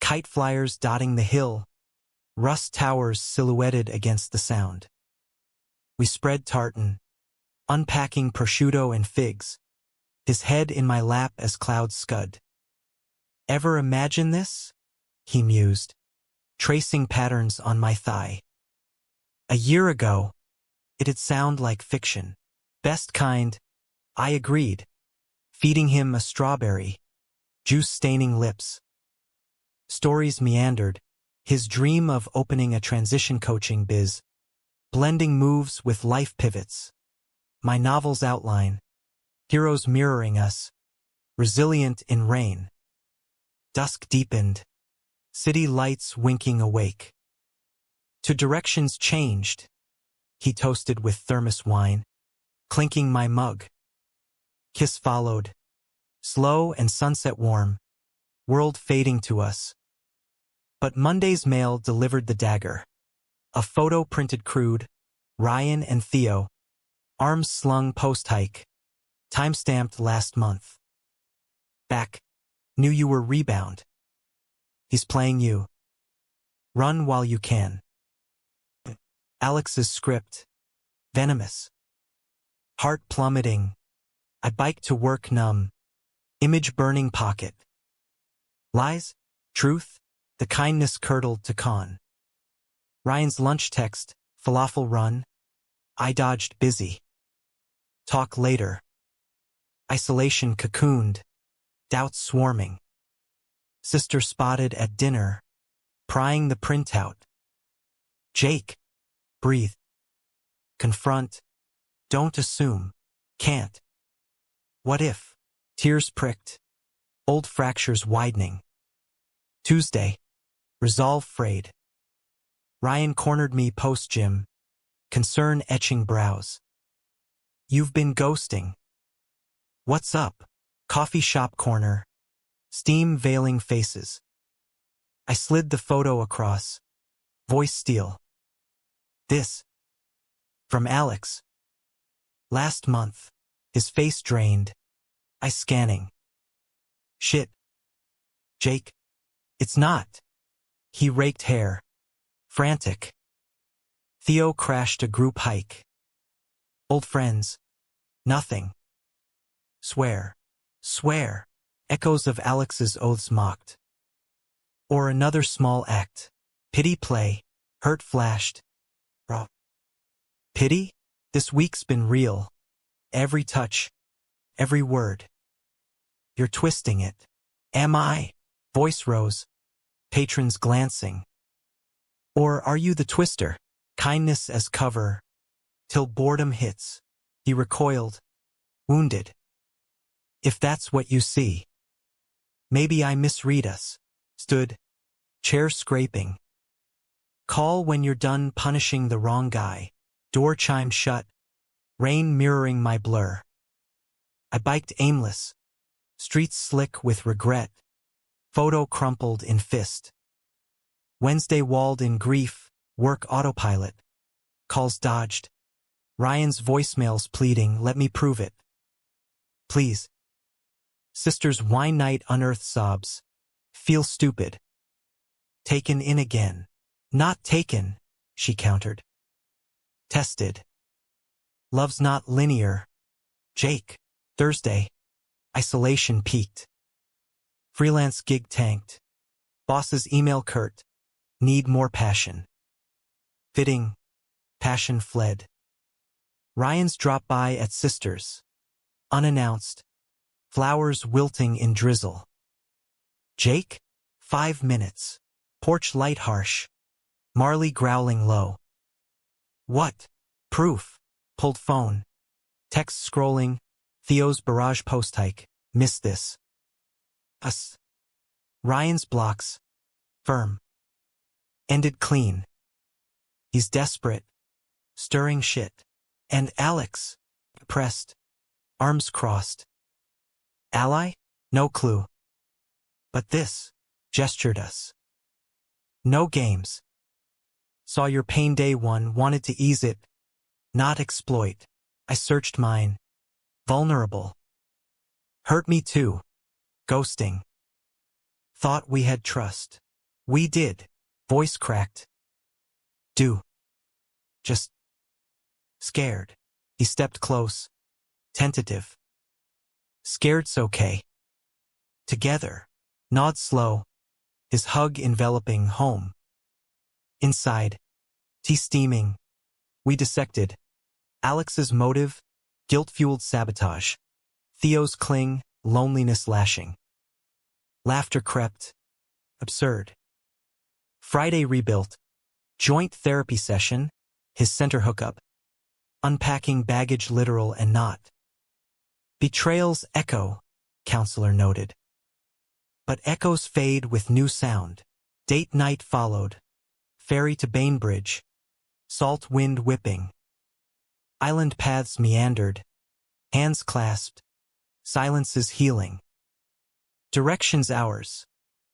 Kite flyers dotting the hill. Rust towers silhouetted against the sound. We spread tartan, unpacking prosciutto and figs, his head in my lap as clouds scud. Ever imagine this? He mused, tracing patterns on my thigh. A year ago, it'd sound like fiction. Best kind, I agreed, feeding him a strawberry, juice-staining lips. Stories meandered, his dream of opening a transition coaching biz, blending moves with life pivots. My novel's outline, heroes mirroring us, resilient in rain. Dusk deepened, city lights winking awake. To directions changed, he toasted with thermos wine, clinking my mug. Kiss followed, slow and sunset warm, world fading to us. But Monday's mail delivered the dagger. A photo printed crude, Ryan and Theo, arms slung post-hike, time-stamped last month. Back, knew you were rebound. He's playing you. Run while you can. Alex's script, venomous. Heart plummeting. I bike to work numb. Image burning pocket. Lies? Truth? The kindness curdled to con. Ryan's lunch text, falafel run. I dodged busy. Talk later. Isolation cocooned. Doubts swarming. Sister spotted at dinner, prying the printout. Jake. Breathe. Confront. Don't assume. Can't. What if? Tears pricked. Old fractures widening. Tuesday. Resolve frayed. Ryan cornered me post-gym, concern etching brows. You've been ghosting. What's up? Coffee shop corner. Steam veiling faces. I slid the photo across. Voice steel. This. From Alex. Last month. His face drained. I scanning. Shit. Jake. It's not. He raked hair. Frantic. Theo crashed a group hike. Old friends. Nothing. Swear. Swear. Echoes of Alex's oaths mocked. Or another small act. Pity play. Hurt flashed. Raw. Pity? This week's been real. Every touch. Every word. You're twisting it. Am I? Voice rose. Patrons glancing. Or are you the twister? Kindness as cover. Till boredom hits. He recoiled. Wounded. If that's what you see. Maybe I misread us. Stood. Chair scraping. Call when you're done punishing the wrong guy. Door chimed shut. Rain mirroring my blur. I biked aimless. Streets slick with regret. Photo crumpled in fist. Wednesday walled in grief. Work autopilot. Calls dodged. Ryan's voicemails pleading, let me prove it. Please. Sister's wine night unearthed sobs. Feel stupid. Taken in again. Not taken, she countered. Tested. Love's not linear. Jake. Thursday. Isolation peaked. Freelance gig tanked. Boss's email curt. Need more passion. Fitting. Passion fled. Ryan's drop by at Sister's. Unannounced. Flowers wilting in drizzle. Jake? 5 minutes. Porch light harsh. Marley growling low. What? Proof. Pulled phone. Text scrolling. Theo's barrage post hike. Miss this. Us. Ryan's blocks. Firm. Ended clean. He's desperate. Stirring shit. And Alex. Pressed. Arms crossed. Ally? No clue. But this. Gestured us. No games. Saw your pain day one, wanted to ease it. Not exploit. I searched mine. Vulnerable. Hurt me too. Ghosting. Thought we had trust. We did. Voice cracked. Do. Just. Scared. He stepped close. Tentative. Scared's okay. Together. Nod slow. His hug enveloping home. Inside. Tea steaming. We dissected. Alex's motive. Guilt-fueled sabotage. Theo's cling. Loneliness lashing. Laughter crept. Absurd. Friday rebuilt. Joint therapy session. His center hookup. Unpacking baggage literal and not. Betrayal's echo, counselor noted. But echoes fade with new sound. Date night followed. Ferry to Bainbridge. Salt wind whipping. Island paths meandered. Hands clasped. Silences healing. Directions ours,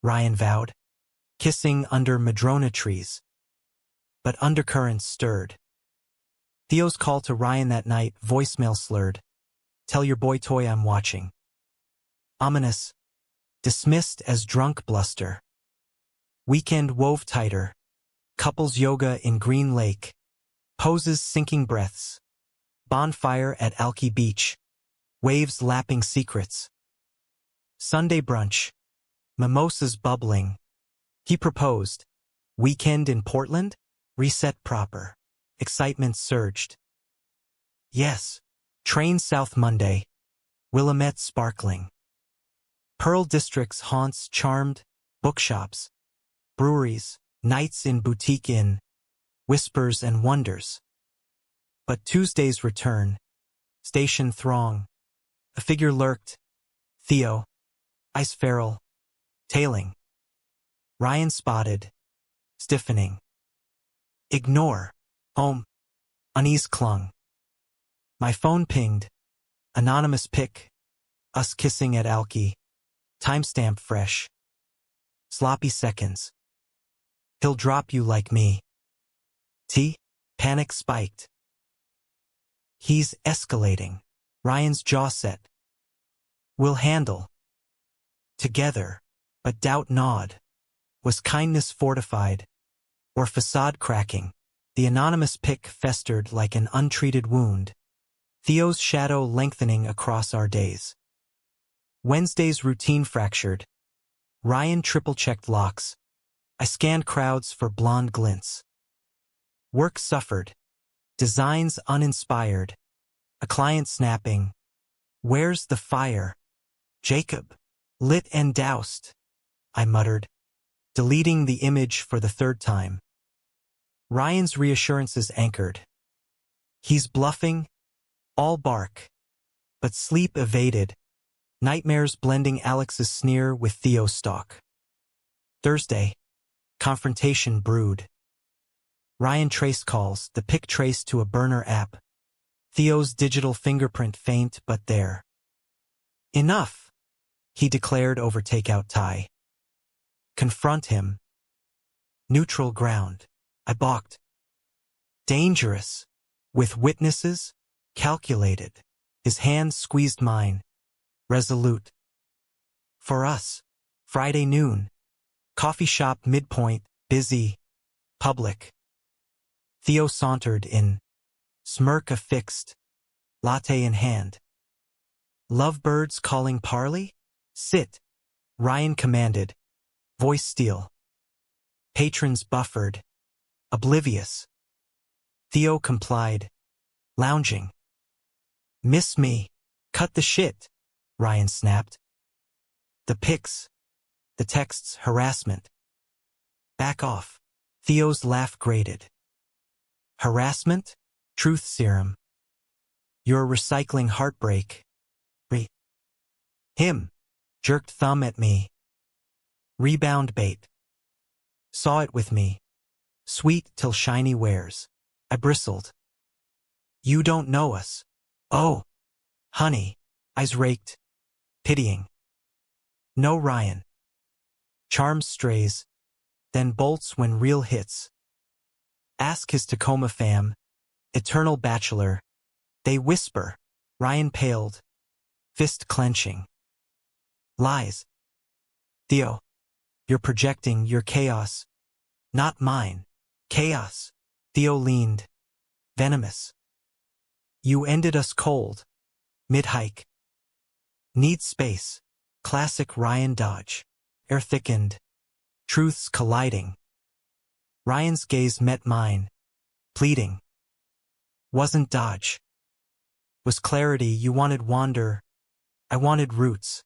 Ryan vowed. Kissing under madrona trees. But undercurrents stirred. Theo's call to Ryan that night, voicemail slurred. Tell your boy toy I'm watching. Ominous. Dismissed as drunk bluster. Weekend wove tighter. Couples yoga in Green Lake. Poses sinking breaths. Bonfire at Alki Beach. Waves lapping secrets. Sunday brunch. Mimosas bubbling. He proposed. Weekend in Portland? Reset proper. Excitement surged. Yes. Train south Monday. Willamette sparkling. Pearl District's haunts charmed. Bookshops. Breweries. Nights in boutique inn. Whispers and wonders. But Tuesday's return. Station throng. A figure lurked. Theo. Ice feral. Tailing. Ryan spotted. Stiffening. Ignore. Home. Unease clung. My phone pinged. Anonymous pic. Us kissing at Alki. Timestamp fresh. Sloppy seconds. He'll drop you like me. T? Panic spiked. He's escalating. Ryan's jaw set. We'll handle. Together. But doubt gnawed. Was kindness fortified? Or facade cracking? The anonymous pic festered like an untreated wound. Theo's shadow lengthening across our days. Wednesday's routine fractured. Ryan triple-checked locks. I scanned crowds for blonde glints. Work suffered. Designs uninspired. A client snapping. Where's the fire? Jacob. Lit and doused. I muttered, deleting the image for the third time. Ryan's reassurances anchored. He's bluffing. All bark. But sleep evaded. Nightmares blending Alex's sneer with Theo's stalk. Thursday. Confrontation brewed. Ryan trace calls, the pic traced to a burner app. Theo's digital fingerprint faint but there. Enough, he declared over takeout Thai. Confront him. Neutral ground. I balked. Dangerous. With witnesses? Calculated. His hand squeezed mine. Resolute. For us. Friday noon. Coffee shop midpoint, busy. Public. Theo sauntered in. Smirk affixed. Latte in hand. Lovebirds calling parley? Sit. Ryan commanded. Voice steel. Patrons buffered. Oblivious. Theo complied. Lounging. Miss me. Cut the shit. Ryan snapped. The pics. The texts harassment. Back off. Theo's laugh grated. Harassment? Truth serum. You're recycling heartbreak. Him. Jerked thumb at me. Rebound bait. Saw it with me. Sweet till shiny wears. I bristled. You don't know us. Oh. Honey. Eyes raked. Pitying. No Ryan. Charms strays. Then bolts when real hits. Ask his Tacoma fam. Eternal bachelor. They whisper. Ryan paled. Fist clenching. Lies. Theo. You're projecting your chaos. Not mine. Chaos. Theo leaned. Venomous. You ended us cold. Mid-hike. Need space. Classic Ryan dodge. Air thickened. Truths colliding. Ryan's gaze met mine. Pleading. Wasn't dodge. Was clarity. You wanted wander. I wanted roots.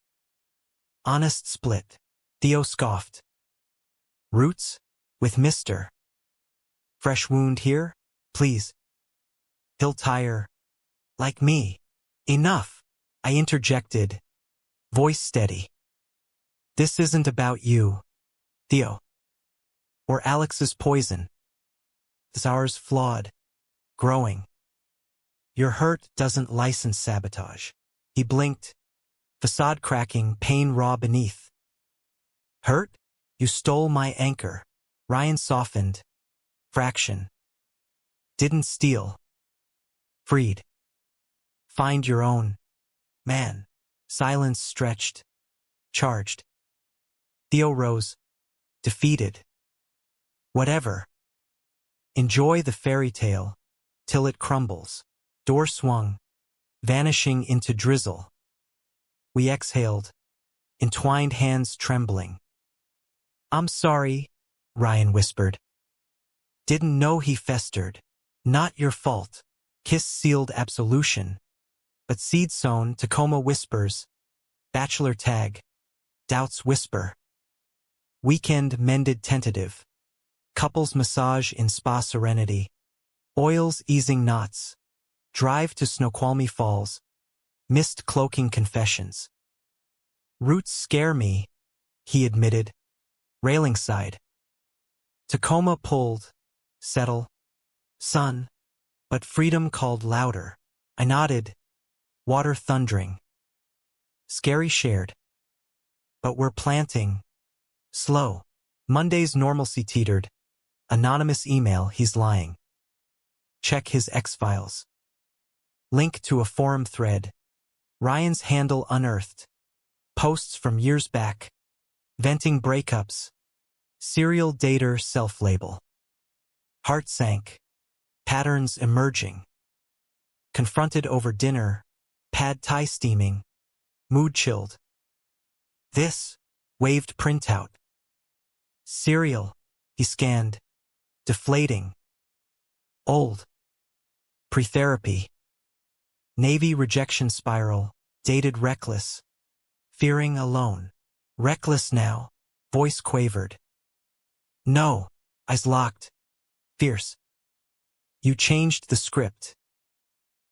Honest split. Theo scoffed. Roots? With Mr. Fresh wound here? Please. He'll tire. Like me. Enough. I interjected. Voice steady. This isn't about you, Theo. Or Alex's poison. It's ours flawed. Growing. Your hurt doesn't license sabotage. He blinked. Facade cracking, pain raw beneath. Hurt? You stole my anchor. Ryan softened. Fraction. Didn't steal. Freed. Find your own. Man. Silence stretched. Charged. Theo rose. Defeated. Whatever. Enjoy the fairy tale. Till it crumbles. Door swung. Vanishing into drizzle. We exhaled. Entwined hands trembling. I'm sorry, Ryan whispered. Didn't know he festered. Not your fault. Kiss sealed absolution. But seed sown Tacoma whispers. Bachelor tag. Doubts whisper. Weekend mended tentative. Couples massage in spa serenity. Oils easing knots. Drive to Snoqualmie Falls. Mist cloaking confessions. Roots scare me, he admitted. Railing side. Tacoma pulled. Settle. Sun. But freedom called louder. I nodded. Water thundering. Scary shared. But we're planting. Slow. Monday's normalcy teetered. Anonymous email, he's lying. Check his X-Files. Link to a forum thread. Ryan's handle unearthed. Posts from years back. Venting breakups. Serial dater self-label. Heart sank. Patterns emerging. Confronted over dinner. Pad Thai steaming. Mood chilled. This. Waved printout. Serial. He scanned. Deflating. Old. Pre-therapy. Navy rejection spiral. Dated reckless. Fearing alone. Reckless now. Voice quavered. No. Eyes locked. Fierce. You changed the script.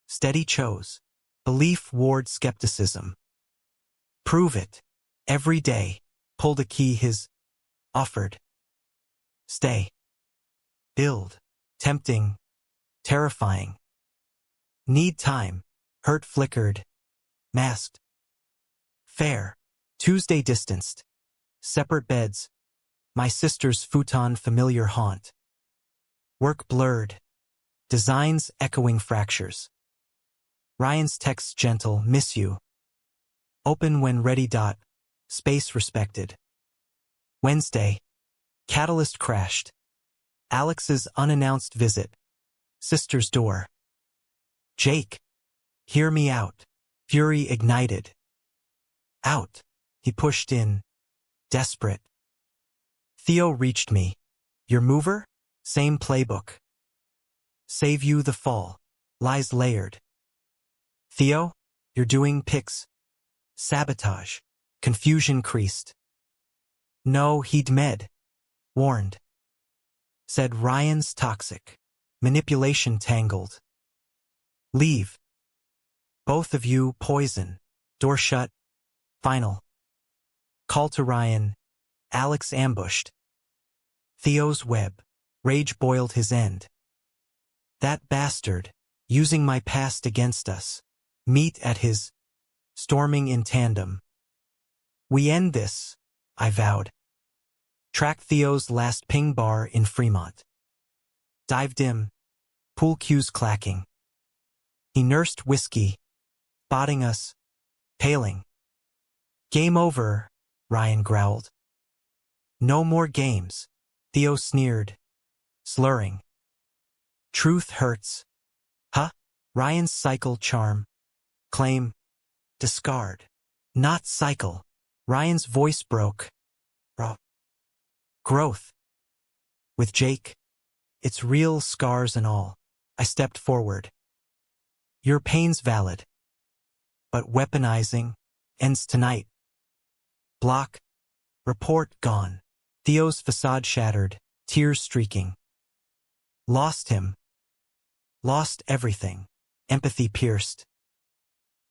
Steady chose. Belief ward skepticism. Prove it. Every day. Pulled a key his. Offered. Stay. Build. Tempting. Terrifying. Need time. Hurt flickered. Masked. Fair. Tuesday distanced. Separate beds. My sister's futon familiar haunt. Work blurred. Designs echoing fractures. Ryan's text gentle, miss you. Open when ready. Space respected. Wednesday. Catalyst crashed. Alex's unannounced visit. Sister's door. Jake. Hear me out. Fury ignited. Out. He pushed in. Desperate. Theo reached me. Your mover? Same playbook. Save you the fall. Lies layered. Theo? You're doing pics. Sabotage. Confusion creased. No, he'd med. Warned. Said Ryan's toxic. Manipulation tangled. Leave. Both of you poison. Door shut. Final. Call to Ryan. Alex ambushed. Theo's web. Rage boiled his end. That bastard. Using my past against us. Meet at his. Storming in tandem. We end this, I vowed. Track Theo's last ping bar in Fremont. Dive dim. Pool cues clacking. He nursed whiskey. Spotting us. Paling. Game over, Ryan growled. No more games, Theo sneered. Slurring. Truth hurts. Huh? Ryan's cycle charm. Claim. Discard. Not cycle. Ryan's voice broke. Raw. Growth. With Jake. It's real scars and all. I stepped forward. Your pain's valid. But weaponizing ends tonight. Block. Report gone. Theo's facade shattered, tears streaking. Lost him. Lost everything. Empathy pierced.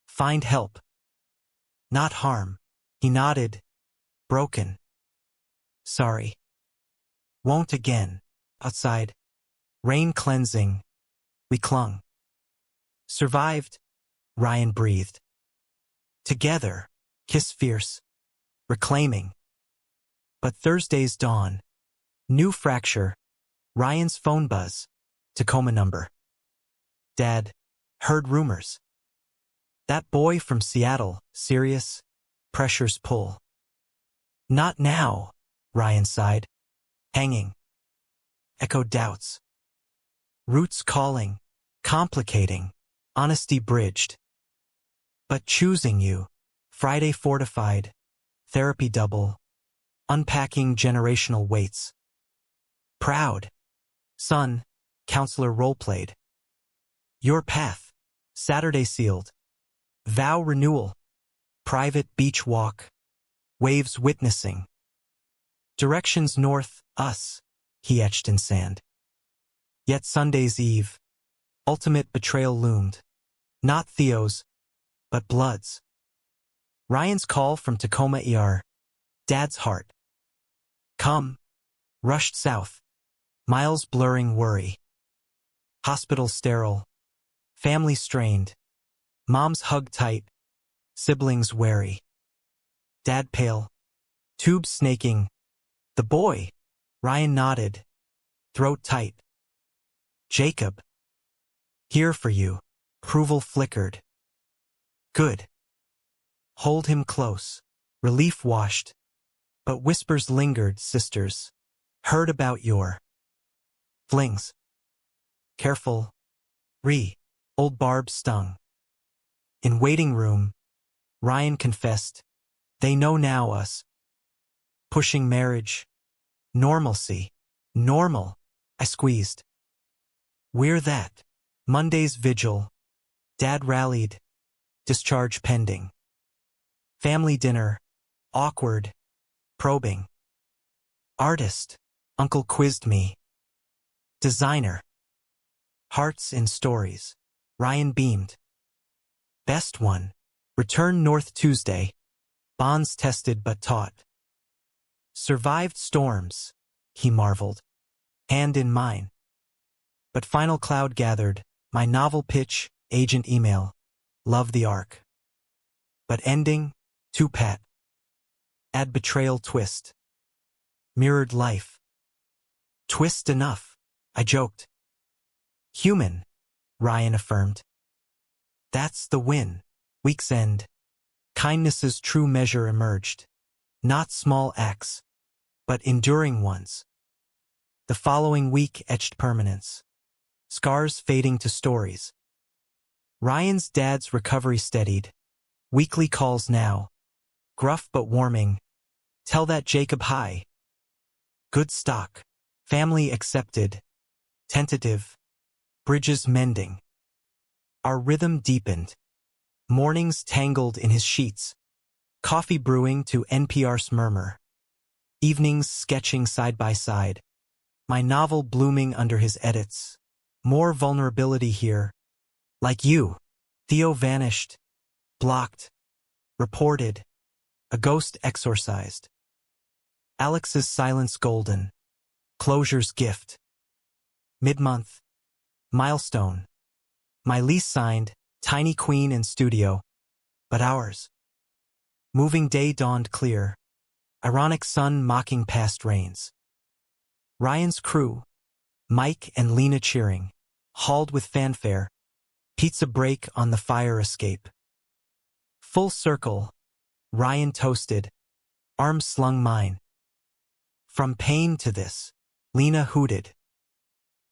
Find help. Not harm. He nodded. Broken. Sorry. Won't again. Outside. Rain cleansing. We clung. Survived. Ryan breathed. Together. Kiss fierce. Reclaiming. But Thursday's dawn. New fracture. Ryan's phone buzz. Tacoma number. Dad. Heard rumors. That boy from Seattle. Serious. Pressures pull. Not now. Ryan sighed. Hanging. Echoed doubts. Roots calling. Complicating. Honesty bridged. But choosing you. Friday fortified. Therapy double. Unpacking generational weights. Proud. Son. Counselor roleplayed. Your path. Saturday sealed. Vow renewal. Private beach walk. Waves witnessing. Directions north, us. He etched in sand. Yet Sunday's eve. Ultimate betrayal loomed. Not Theo's, but Blood's. Ryan's call from Tacoma ER. Dad's heart. Come. Rushed south. Miles blurring worry. Hospital sterile. Family strained. Mom's hug tight. Siblings wary. Dad pale. Tubes snaking. The boy. Ryan nodded. Throat tight. Jacob. Here for you. Approval flickered. Good. Hold him close. Relief washed. But whispers lingered, sisters. Heard about your flings. Careful. Old Barb stung. In waiting room, Ryan confessed. They know now us. Pushing marriage. Normalcy. Normal. I squeezed. We're that. Monday's vigil. Dad rallied. Discharge pending. Family dinner. Awkward. Probing. Artist. Uncle quizzed me. Designer. Hearts in stories. Ryan beamed. Best one. Return North Tuesday. Bonds tested but taught. Survived storms, he marveled, hand in mine. But final cloud gathered, my novel pitch, agent email, love the arc. But ending, too pat. Add betrayal twist. Mirrored life. Twist enough, I joked. Human, Ryan affirmed. That's the win. Week's end. Kindness's true measure emerged. Not small acts, but enduring ones. The following week etched permanence. Scars fading to stories. Ryan's dad's recovery steadied. Weekly calls now. Gruff but warming. Tell that Jacob hi. Good stock. Family accepted. Tentative. Bridges mending. Our rhythm deepened. Mornings tangled in his sheets. Coffee brewing to NPR's murmur. Evenings sketching side by side. My novel blooming under his edits. More vulnerability here. Like you. Theo vanished. Blocked. Reported. A ghost exorcised. Alex's silence golden. Closure's gift. Mid-month. Milestone. My lease signed, tiny queen in studio. But ours. Moving day dawned clear. Ironic sun mocking past rains. Ryan's crew. Mike and Lena cheering. Hauled with fanfare. Pizza break on the fire escape. Full circle. Ryan toasted. Arms slung mine. From pain to this. Lena hooted.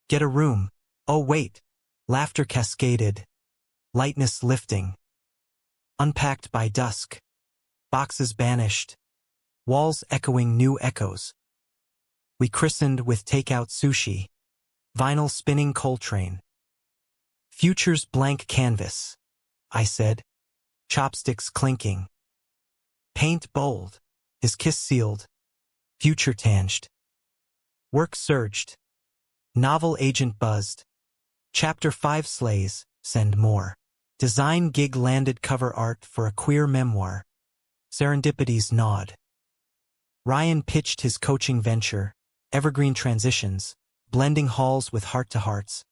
Get a room. Oh wait. Laughter cascaded. Lightness lifting. Unpacked by dusk. Boxes banished. Walls echoing new echoes. We christened with takeout sushi. Vinyl spinning Coltrane. Future's blank canvas, I said. Chopsticks clinking. Paint bold. His kiss sealed. Future tanged. Work surged. Novel agent buzzed. Chapter 5 slays, send more. Design gig landed cover art for a queer memoir. Serendipities nod. Ryan pitched his coaching venture, evergreen transitions, blending halls with heart-to-hearts.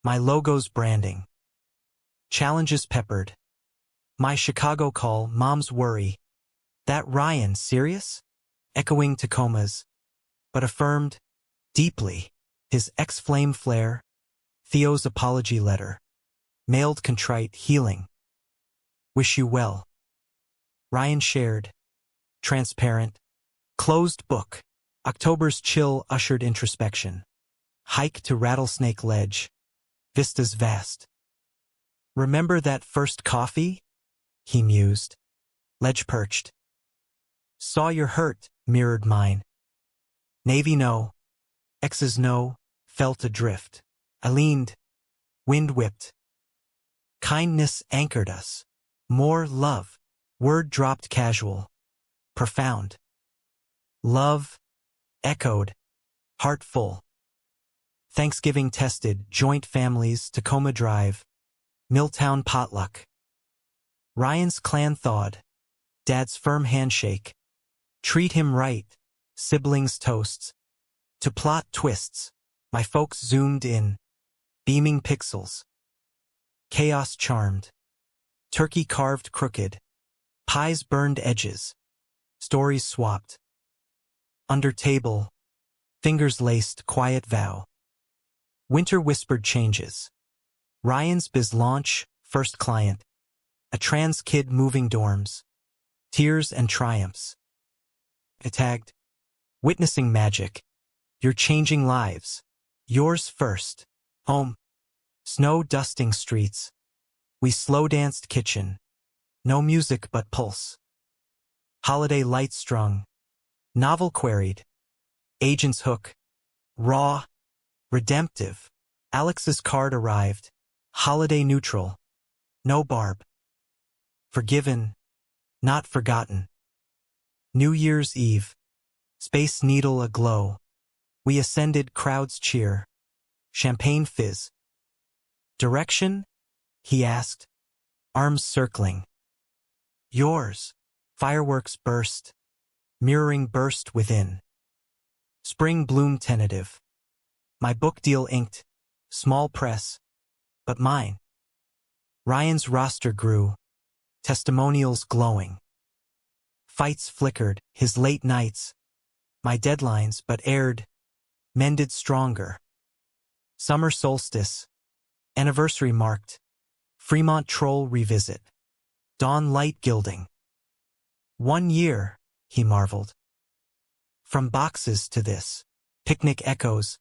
My logo's branding. Challenges peppered. My Chicago call, mom's worry. That Ryan serious? Echoing Tacomas. But affirmed, deeply, his ex-flame flare. Theo's apology letter. Mailed contrite healing. Wish you well. Ryan shared. Transparent. Closed book. October's chill ushered introspection. Hike to Rattlesnake Ledge. Vistas vast. Remember that first coffee? He mused. Ledge perched. Saw your hurt, mirrored mine. Navy no. X's no, felt adrift. I leaned. Wind whipped. Kindness anchored us. More love. Word dropped casual. Profound. Love. Echoed. Heart full. Thanksgiving tested, joint families, Tacoma Drive. Milltown potluck. Ryan's clan thawed. Dad's firm handshake. Treat him right. Siblings toasts. To plot twists. My folks zoomed in. Beaming pixels. Chaos charmed. Turkey carved crooked. Pies burned edges. Stories swapped. Under table. Fingers laced, quiet vow. Winter whispered changes. Ryan's biz launch, first client. A trans kid moving dorms. Tears and triumphs. It tagged. Witnessing magic. You're changing lives. Yours first. Home. Snow dusting streets. We slow danced kitchen. No music but pulse. Holiday light strung. Novel queried. Agent's hook. Raw. Redemptive. Alex's card arrived. Holiday neutral. No barb. Forgiven. Not forgotten. New Year's Eve. Space Needle aglow. We ascended, crowds cheer. Champagne fizz. Direction? He asked. Arms circling. Yours. Fireworks burst, mirroring burst within. Spring bloom tentative. My book deal inked, small press, but mine. Ryan's roster grew, testimonials glowing. Fights flickered, his late nights, my deadlines but aired, mended stronger. Summer solstice, anniversary marked, Fremont Troll revisit. Dawn light gilding. 1 year, he marveled. From boxes to this, picnic echoes,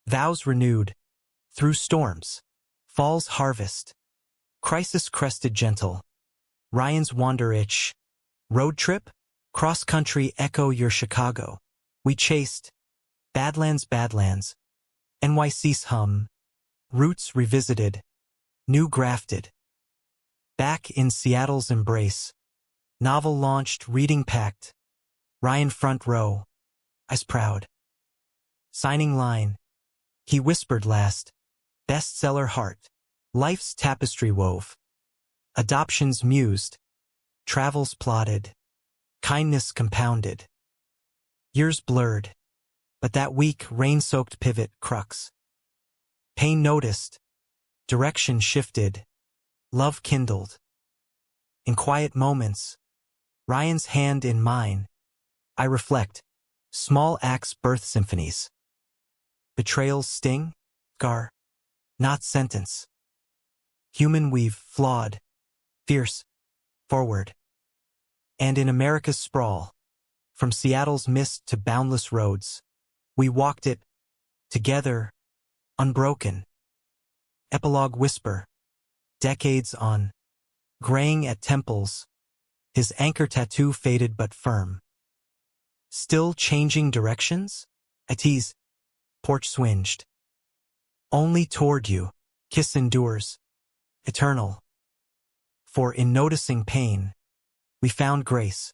vows renewed, through storms, fall's harvest, crisis crested gentle, Ryan's wander itch, road trip, cross-country echo your Chicago. We chased, Badlands, NYC's hum, roots revisited, new grafted. Back in Seattle's embrace, novel launched, reading packed, Ryan front row, I's proud. Signing line, he whispered last, bestseller heart, life's tapestry wove. Adoptions mused, travels plotted, kindness compounded. Years blurred, but that weak, rain-soaked pivot crux. Pain noticed, direction shifted, love kindled. In quiet moments, Ryan's hand in mine, I reflect, small acts birth symphonies. Betrayal's sting, scar, not sentence. Human weave, flawed, fierce, forward. And in America's sprawl, from Seattle's mist to boundless roads, we walked it, together, unbroken. Epilogue whisper, decades on, graying at temples, his anchor tattoo faded but firm. Still changing directions? I tease, porch swinged. Only toward you, kiss endures, eternal. For in noticing pain, we found grace.